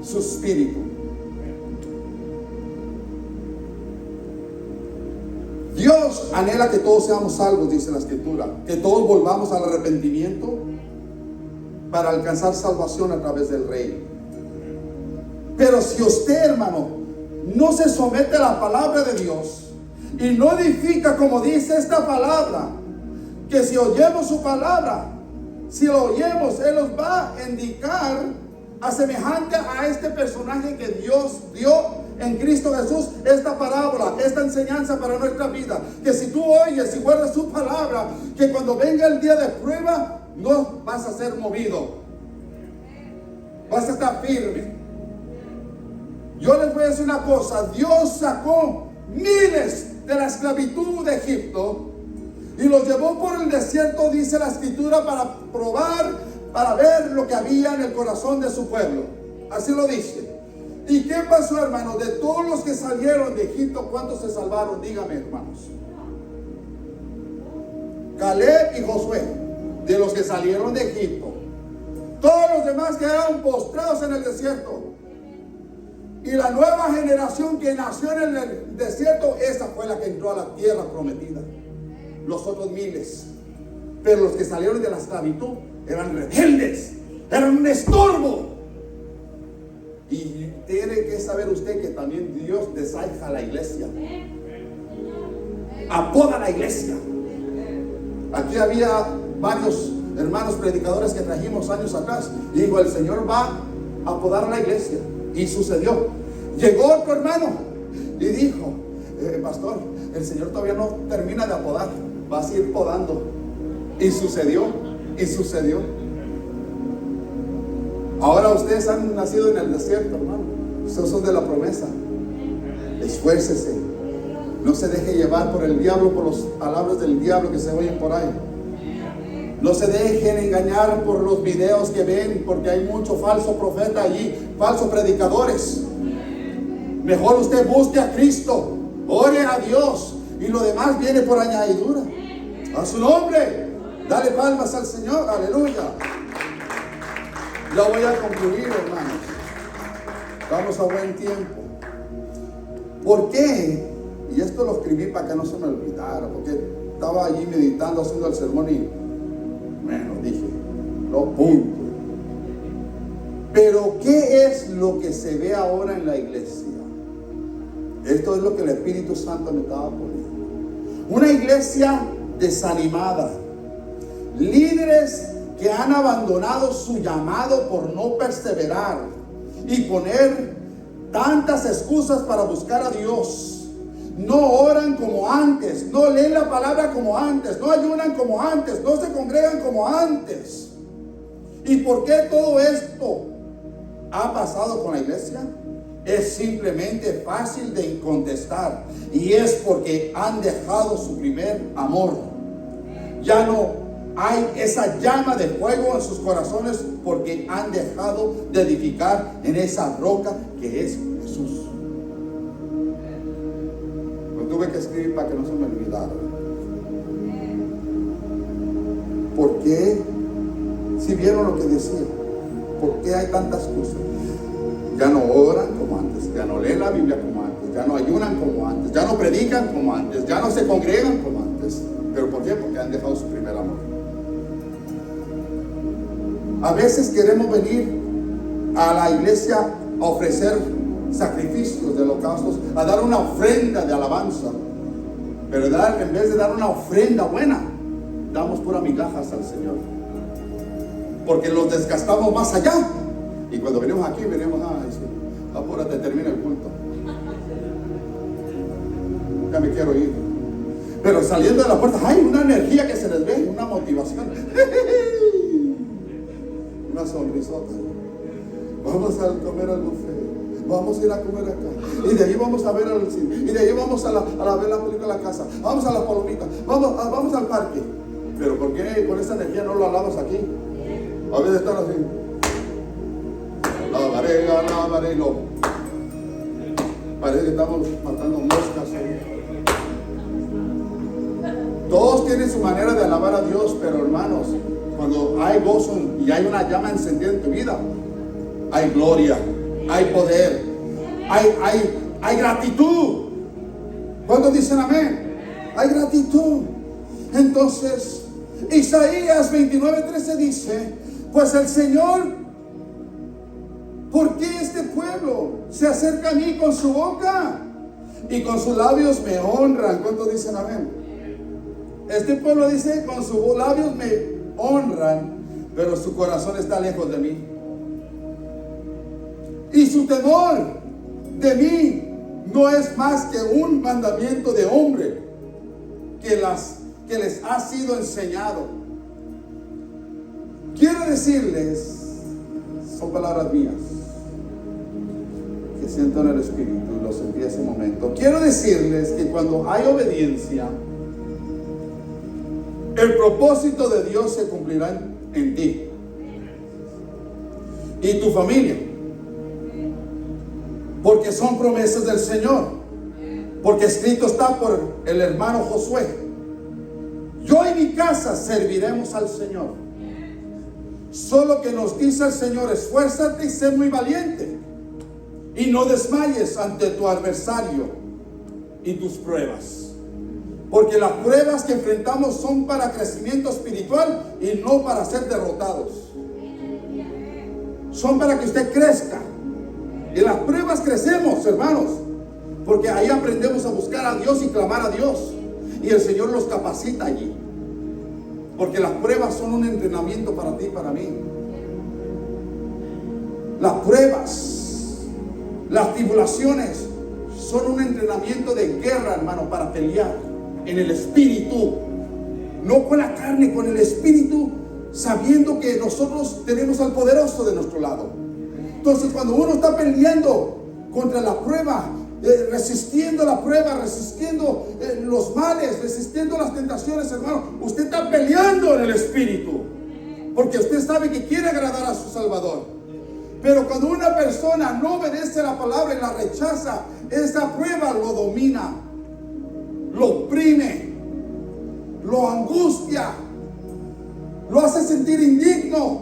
su espíritu. Dios anhela que todos seamos salvos, dice la Escritura, que todos volvamos al arrepentimiento para alcanzar salvación a través del Rey. Pero si usted, hermano, no se somete a la palabra de Dios y no edifica como dice esta palabra, que si oyemos su palabra, si lo oyemos, Él nos va a indicar a semejante a este personaje que Dios dio en Cristo Jesús, esta parábola, esta enseñanza para nuestra vida, que si tú oyes y guardas su palabra, que cuando venga el día de prueba, no vas a ser movido, vas a estar firme. Yo les voy a decir una cosa, Dios sacó miles de la esclavitud de Egipto y los llevó por el desierto, dice la Escritura, para probar, para ver lo que había en el corazón de su pueblo. Así lo dice. ¿Y qué pasó, hermanos? De todos los que salieron de Egipto, ¿cuántos se salvaron? Dígame, hermanos. Caleb y Josué, de los que salieron de Egipto. Todos los demás quedaron postrados en el desierto. Y la nueva generación que nació en el desierto, esa fue la que entró a la tierra prometida. Los otros miles. Pero los que salieron de la esclavitud eran rebeldes, eran un estorbo. Y tiene que saber usted que también Dios desaja la iglesia, apoda la iglesia. Aquí había varios hermanos predicadores que trajimos años atrás. Y dijo, el Señor va a apodar la iglesia. Y sucedió. Llegó otro hermano y dijo, pastor, el Señor todavía no termina de apodar, va a seguir podando. Y sucedió, y sucedió. Ahora ustedes han nacido en el desierto, hermano. Ustedes son de la promesa. Esfuércese. No se deje llevar por el diablo, por las palabras del diablo que se oyen por ahí. No se dejen engañar por los videos que ven, porque hay mucho falso profeta allí, falsos predicadores. Mejor usted busque a Cristo, ore a Dios, y lo demás viene por añadidura. A su nombre, dale palmas al Señor, aleluya. Ya voy a concluir, hermanos. Vamos a buen tiempo. ¿Por qué? Y esto lo escribí para que no se me olvidara, porque estaba allí meditando, haciendo el sermón y bueno, dije, lo punto. Pero ¿qué es lo que se ve ahora en la iglesia? Esto es lo que el Espíritu Santo me estaba poniendo. Una iglesia desanimada. Líderes que han abandonado su llamado por no perseverar y poner tantas excusas para buscar a Dios. No oran como antes, no leen la palabra como antes, no ayunan como antes, no se congregan como antes. ¿Y por qué todo esto ha pasado con la iglesia? Es simplemente fácil de contestar, y es porque han dejado su primer amor. Ya no hay esa llama de fuego en sus corazones, porque han dejado de edificar en esa roca que es Jesús. Lo tuve que escribir para que no se me olvidara. ¿Por qué? Si vieron lo que decía, ¿por qué hay tantas cosas? Ya no oran como antes, ya no leen la Biblia como antes, ya no ayunan como antes, ya no predican como antes, ya no se congregan como antes. ¿Pero por qué? Porque han dejado su primer amor. A veces queremos venir a la iglesia a ofrecer sacrificios de holocaustos, a dar una ofrenda de alabanza, pero en vez de dar una ofrenda buena, damos puras migajas al Señor, porque los desgastamos más allá Y cuando venimos aquí, venimos, sí, apúrate, termina el culto. Ya me quiero ir. Pero saliendo de la puerta hay una energía que se les ve, una motivación. Una sonrisota. Vamos a comer al buffet. Vamos a ir a comer acá. Y de ahí vamos a ver al cine. Y de ahí vamos a ver la película en la casa. Vamos a las palomitas. Vamos al parque. Pero ¿por qué con esa energía no lo alabas aquí? A veces están así. Lavaré, no. Parece que estamos matando moscas ahí. Todos tienen su manera de alabar a Dios, pero hermanos, cuando hay gozo y hay una llama encendida en tu vida, hay gloria, hay poder, hay gratitud. ¿Cuántos dicen amén? Hay gratitud. Entonces, Isaías 29:13 dice: pues el Señor, ¿por qué este pueblo se acerca a mí con su boca y con sus labios me honran? ¿Cuántos dicen amén? Este pueblo dice: con sus labios me honran, pero su corazón está lejos de mí. Y su temor de mí no es más que un mandamiento de hombre que les ha sido enseñado. Quiero decirles, son palabras mías que siento en el Espíritu, y lo sentí en ese momento. Quiero decirles que cuando hay obediencia, el propósito de Dios se cumplirá en ti y tu familia, porque son promesas del Señor, porque escrito está por el hermano Josué: yo y mi casa serviremos al Señor. Solo que nos dice el Señor: esfuérzate y sé muy valiente, y no desmayes ante tu adversario y tus pruebas. Porque las pruebas que enfrentamos son para crecimiento espiritual y no para ser derrotados. Son para que usted crezca. Y en las pruebas crecemos, hermanos, porque ahí aprendemos a buscar a Dios y clamar a Dios. Y el Señor los capacita allí. Porque las pruebas son un entrenamiento para ti y para mí. Las pruebas, las tribulaciones son un entrenamiento de guerra, hermano, para pelear en el espíritu, no con la carne, con el espíritu, sabiendo que nosotros tenemos al poderoso de nuestro lado. Entonces, cuando uno está peleando contra la prueba, resistiendo la prueba, resistiendo los males, resistiendo las tentaciones, hermano, usted está peleando en el espíritu, porque usted sabe que quiere agradar a su Salvador. Pero cuando una persona no obedece la palabra y la rechaza, esa prueba lo domina, lo oprime, lo angustia, lo hace sentir indigno,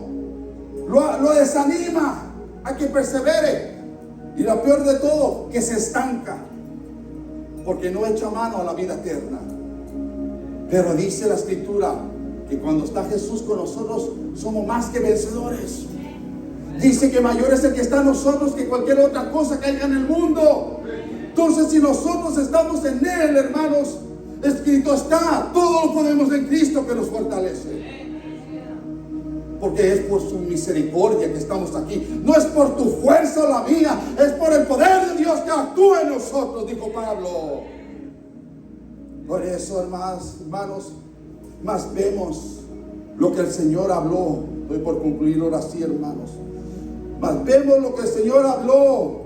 lo desanima a que persevere, y lo peor de todo, que se estanca, porque no echa mano a la vida eterna. Pero dice la Escritura que cuando está Jesús con nosotros, somos más que vencedores. Dice que mayor es el que está en nosotros que cualquier otra cosa que haya en el mundo. Entonces, si nosotros estamos en Él, hermanos, escrito está: todo lo podemos en Cristo que nos fortalece. Porque es por su misericordia que estamos aquí. No es por tu fuerza o la mía, es por el poder de Dios que actúa en nosotros, dijo Pablo. Por eso, hermanos, más vemos lo que el Señor habló. Estoy por concluir ahora sí, hermanos. Más vemos lo que el Señor habló.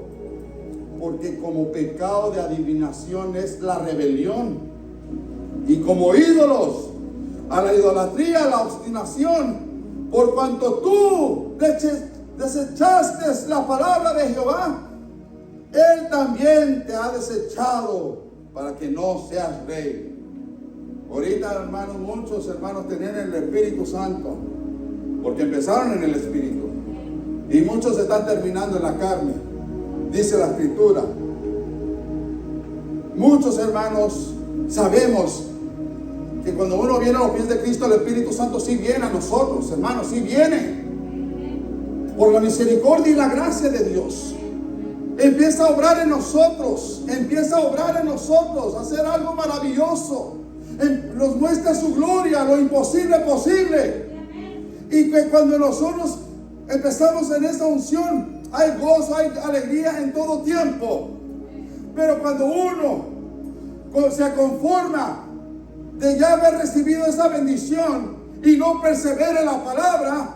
Porque como pecado de adivinación es la rebelión, y como ídolos a la idolatría, la obstinación, por cuanto tú desechaste la palabra de Jehová, Él también te ha desechado para que no seas rey. Ahorita, hermanos, muchos hermanos tenían el Espíritu Santo porque empezaron en el Espíritu, y muchos están terminando en la carne. Dice la Escritura. Muchos hermanos sabemos que cuando uno viene a los pies de Cristo, el Espíritu Santo sí viene a nosotros, hermanos, sí viene. Por la misericordia y la gracia de Dios. Empieza a obrar en nosotros, a hacer algo maravilloso. Nos muestra su gloria, lo imposible posible. Y que cuando nosotros empezamos en esa unción, hay gozo, hay alegría en todo tiempo. Pero cuando uno se conforma de ya haber recibido esa bendición y no persevera en la palabra,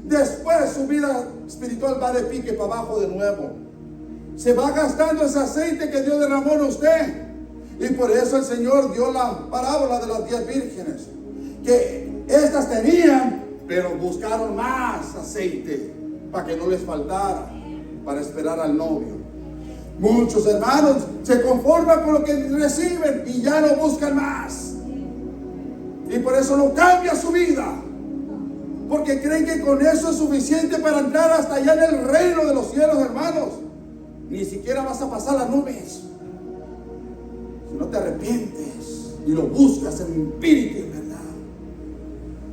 después su vida espiritual va de pique para abajo de nuevo. Se va gastando ese aceite que Dios derramó en usted. Y por eso el Señor dio la parábola de las 10 vírgenes, que estas tenían, pero buscaron más aceite para que no les faltara, para esperar al novio. Muchos hermanos se conforman con lo que reciben y ya no buscan más. Y por eso no cambia su vida, porque creen que con eso es suficiente para entrar hasta allá en el reino de los cielos, hermanos. Ni siquiera vas a pasar las nubes si no te arrepientes y lo buscas en espíritu y en verdad.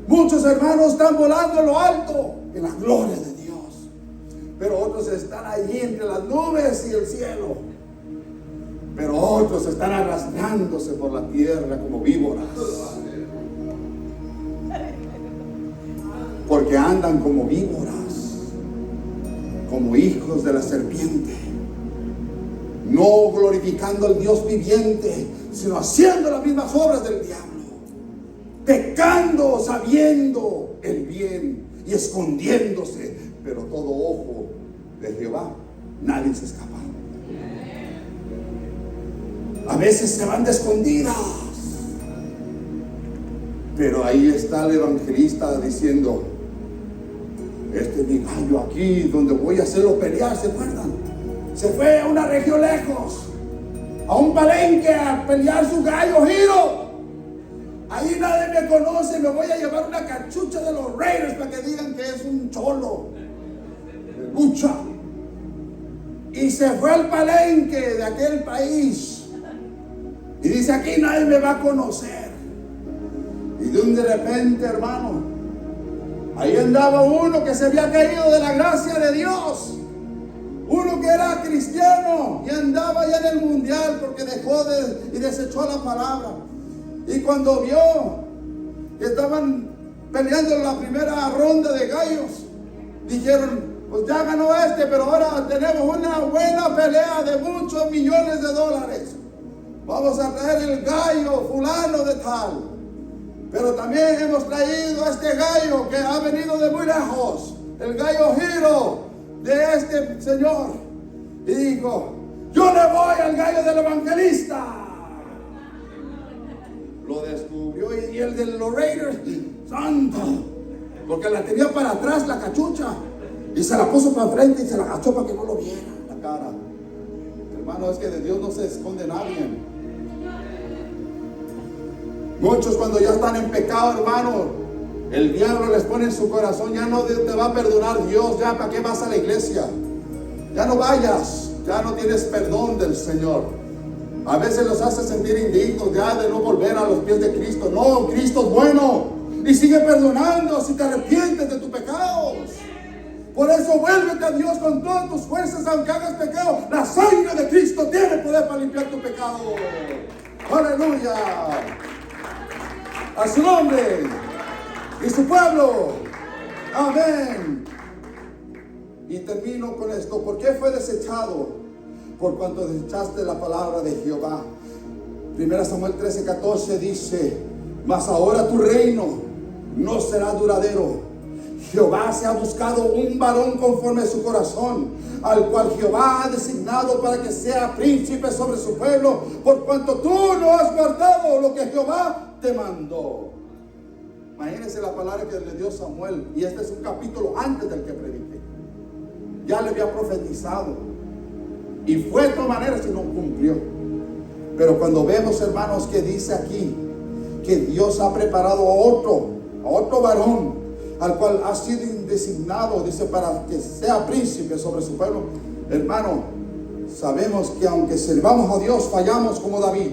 Muchos hermanos están volando en lo alto, en la gloria de Dios, pero otros están allí entre las nubes y el cielo. Pero otros están arrastrándose por la tierra como víboras, porque andan como víboras, como hijos de la serpiente, no glorificando al Dios viviente, sino haciendo las mismas obras del diablo, pecando, sabiendo el bien y escondiéndose. Pero todo ojo de Jehová, nadie se escapa. A veces se van de escondidas, pero ahí está el evangelista diciendo: este es mi gallo aquí, donde voy a hacerlo pelear. ¿Se acuerdan? Se fue a una región lejos, a un palenque, a pelear su gallo giro. Ahí nadie me conoce, me voy a llevar una cachucha de los Raiders para que digan que es un cholo de lucha. Y se fue al palenque de aquel país y dice: aquí nadie me va a conocer. Y de repente, hermano, ahí andaba uno que se había caído de la gracia de Dios, uno que era cristiano y andaba ya en el mundial porque dejó y desechó la palabra. Y cuando vio que estaban peleando en la primera ronda de gallos, dijeron: pues ya ganó este, pero ahora tenemos una buena pelea de muchos millones de dólares. Vamos a traer el gallo fulano de tal. Pero también hemos traído a este gallo que ha venido de muy lejos, el gallo giro de este señor. Y dijo: yo le voy al gallo del evangelista. Lo descubrió y el de los Raiders, santo, porque la tenía para atrás la cachucha y se la puso para frente y se la agachó para que no lo viera la cara. Hermano, es que de Dios no se esconde nadie. Muchos cuando ya están en pecado, hermano, el diablo les pone en su corazón: ya no te va a perdonar Dios, ya para qué vas a la iglesia, ya no vayas, ya no tienes perdón del Señor. A veces los hace sentir indignos ya de no volver a los pies de Cristo. No, Cristo es bueno y sigue perdonando si te arrepientes de tus pecados. Por eso vuélvete a Dios con todas tus fuerzas, aunque hagas pecado. La sangre de Cristo tiene poder para limpiar tu pecado. Aleluya. A su nombre y su pueblo. Amén. Y termino con esto. ¿Por qué fue desechado? Por cuanto desechaste la palabra de Jehová. 1 Samuel 13:14 dice: mas ahora tu reino no será duradero. Jehová se ha buscado un varón conforme a su corazón, al cual Jehová ha designado para que sea príncipe sobre su pueblo, por cuanto tú no has guardado lo que Jehová te mandó. Imagínense la palabra que le dio Samuel, y este es un capítulo antes del que prediqué. Ya le había profetizado. Y fue de todas maneras y no cumplió. Pero cuando vemos, hermanos, que dice aquí que Dios ha preparado a otro varón, al cual ha sido designado, dice, para que sea príncipe sobre su pueblo. Hermano, sabemos que aunque sirvamos a Dios, fallamos como David,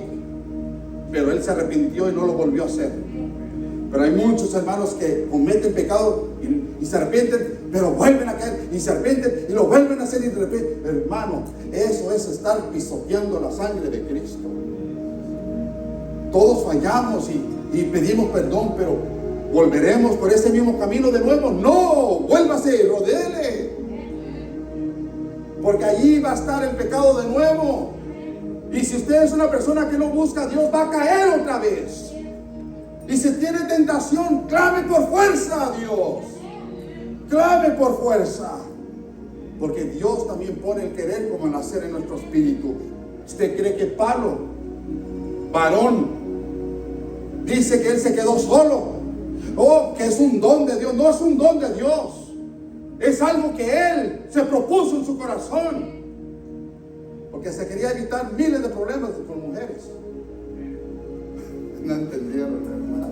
pero él se arrepintió y no lo volvió a hacer. Pero hay muchos hermanos que cometen pecado y se arrepienten, pero vuelven a caer y se arrepienten y lo vuelven a hacer y de repente, hermano, eso es estar pisoteando la sangre de Cristo. Todos fallamos y pedimos perdón, pero ¿Volveremos por ese mismo camino de nuevo? No, vuélvase, rodéele. Porque allí va a estar el pecado de nuevo. Y si usted es una persona que no busca a Dios, va a caer otra vez. Y si tiene tentación, clame por fuerza a Dios. Clame por fuerza. Porque Dios también pone el querer como el hacer en nuestro espíritu. ¿Usted cree que Pablo, varón, dice que él se quedó solo? Oh, que es un don de Dios. No es un don de Dios. Es algo que él se propuso en su corazón. Porque se quería evitar miles de problemas con mujeres. No entendieron, hermano.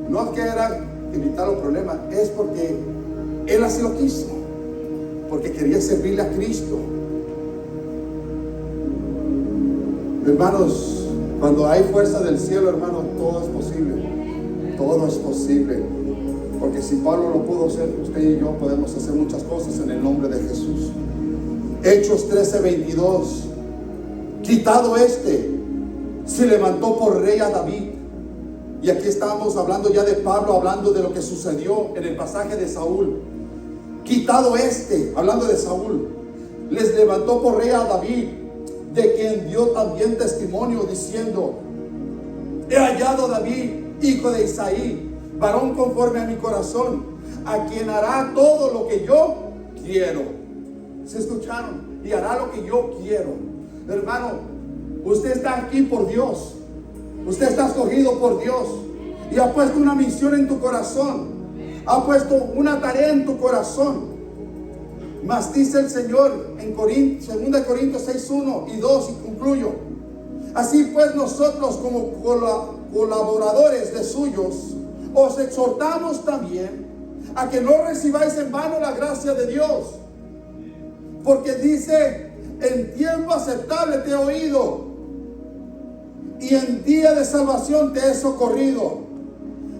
No es que era evitar los problemas, es porque él así lo quiso. Porque quería servirle a Cristo. Hermanos, cuando hay fuerza del cielo, hermanos, todo es posible. Todo es posible. Porque si Pablo lo pudo hacer, usted y yo podemos hacer muchas cosas en el nombre de Jesús. Hechos 13:22. Quitado se levantó por rey a David. Y aquí estamos hablando ya de Pablo, hablando de lo que sucedió en el pasaje de Saúl. Quitado hablando de Saúl, les levantó por rey a David, de quien dio también testimonio diciendo: he hallado a David, hijo de Isaí, varón conforme a mi corazón, a quien hará todo lo que yo quiero. ¿Se escucharon? Y hará lo que yo quiero. Hermano, usted está aquí por Dios. Usted está escogido por Dios. Y ha puesto una misión en tu corazón. Ha puesto una tarea en tu corazón. Mas dice el Señor en 2 Corintios 6:1 y 2, y concluyo: así pues nosotros, como colaboradores de suyos, os exhortamos también a que no recibáis en vano la gracia de Dios. Porque dice: en tiempo aceptable te he oído, y en día de salvación te he socorrido.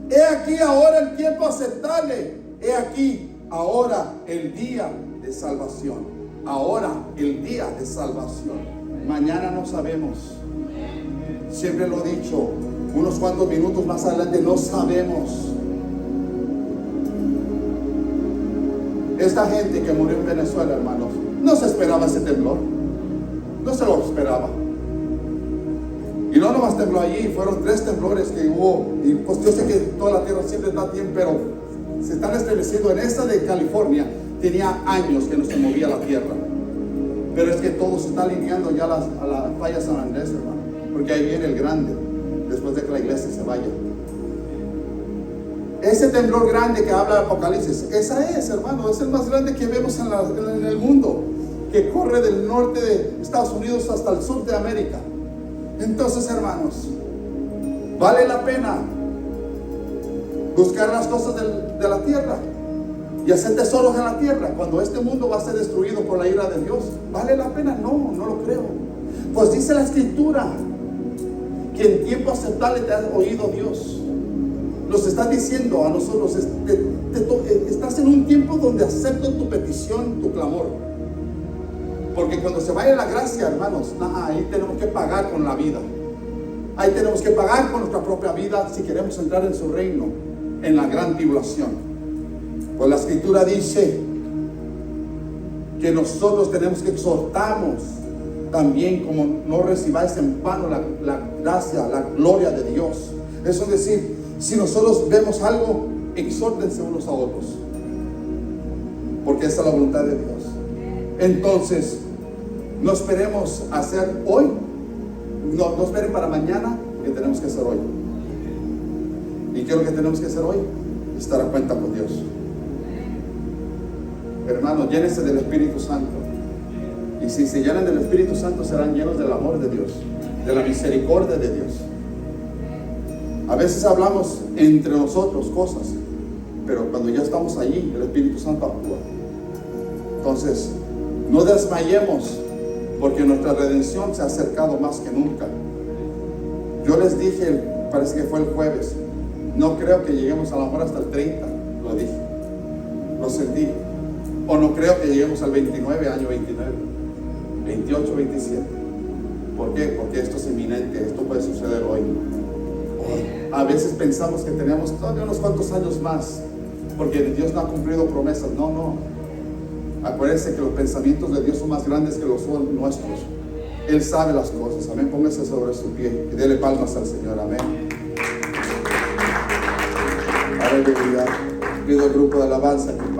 He aquí ahora el tiempo aceptable. He aquí ahora el día de salvación. Ahora el día de salvación. Mañana no sabemos. Siempre lo he dicho. Unos cuantos minutos más adelante no sabemos. Esta gente que murió en Venezuela, hermanos, no se esperaba ese temblor. No se lo esperaba. Y no nomás tembló allí, fueron 3 temblores que hubo. Y pues yo sé que toda la tierra siempre está bien, pero se están estremeciendo. En esta de California tenía años que no se movía la tierra. Pero es que todo se está alineando ya a la falla San Andrés, hermano. Porque ahí viene el grande, después de que la iglesia se vaya. Ese temblor grande que habla el Apocalipsis, esa es, hermano, es el más grande que vemos en el mundo, que corre del norte de Estados Unidos hasta el sur de América. Entonces, hermanos, vale la pena buscar las cosas de la tierra y hacer tesoros en la tierra cuando este mundo va a ser destruido por la ira de Dios. ¿Vale la pena? No, no lo creo. Pues dice la Escritura que en tiempo aceptable te ha oído Dios. Nos está diciendo a nosotros: estás en un tiempo donde acepto tu petición, tu clamor. Porque cuando se vaya la gracia, hermanos, ahí tenemos que pagar con la vida. Ahí tenemos que pagar con nuestra propia vida si queremos entrar en su reino, en la gran tribulación. Pues la Escritura dice que nosotros tenemos que exhortarnos también, como no recibáis en vano la gracia, la gloria de Dios. Eso es decir, si nosotros vemos algo, exhórtense unos a otros, porque esa es la voluntad de Dios. Entonces, no esperemos hacer hoy, no esperen para mañana, que tenemos que hacer hoy. ¿Y qué es lo que tenemos que hacer hoy? Estar a cuenta con Dios. Hermanos, llénense del Espíritu Santo. Y si se llenan del Espíritu Santo, serán llenos del amor de Dios, de la misericordia de Dios. A veces hablamos entre nosotros cosas, pero cuando ya estamos allí, el Espíritu Santo actúa. Entonces, no desmayemos, porque nuestra redención se ha acercado más que nunca. Yo les dije, parece que fue el jueves, no creo que lleguemos a lo mejor hasta el 30, lo dije, lo sentí. O no creo que lleguemos al 29, año 29, 28, 27. ¿Por qué? Porque esto es inminente, esto puede suceder hoy. a veces pensamos que tenemos todavía unos cuantos años más, porque Dios no ha cumplido promesas. No, no. Acuérdense que los pensamientos de Dios son más grandes que los son nuestros. Él sabe las cosas. Amén. Póngase sobre su pie y dele palmas al Señor. Amén. Aleluya. Pido al grupo de alabanza que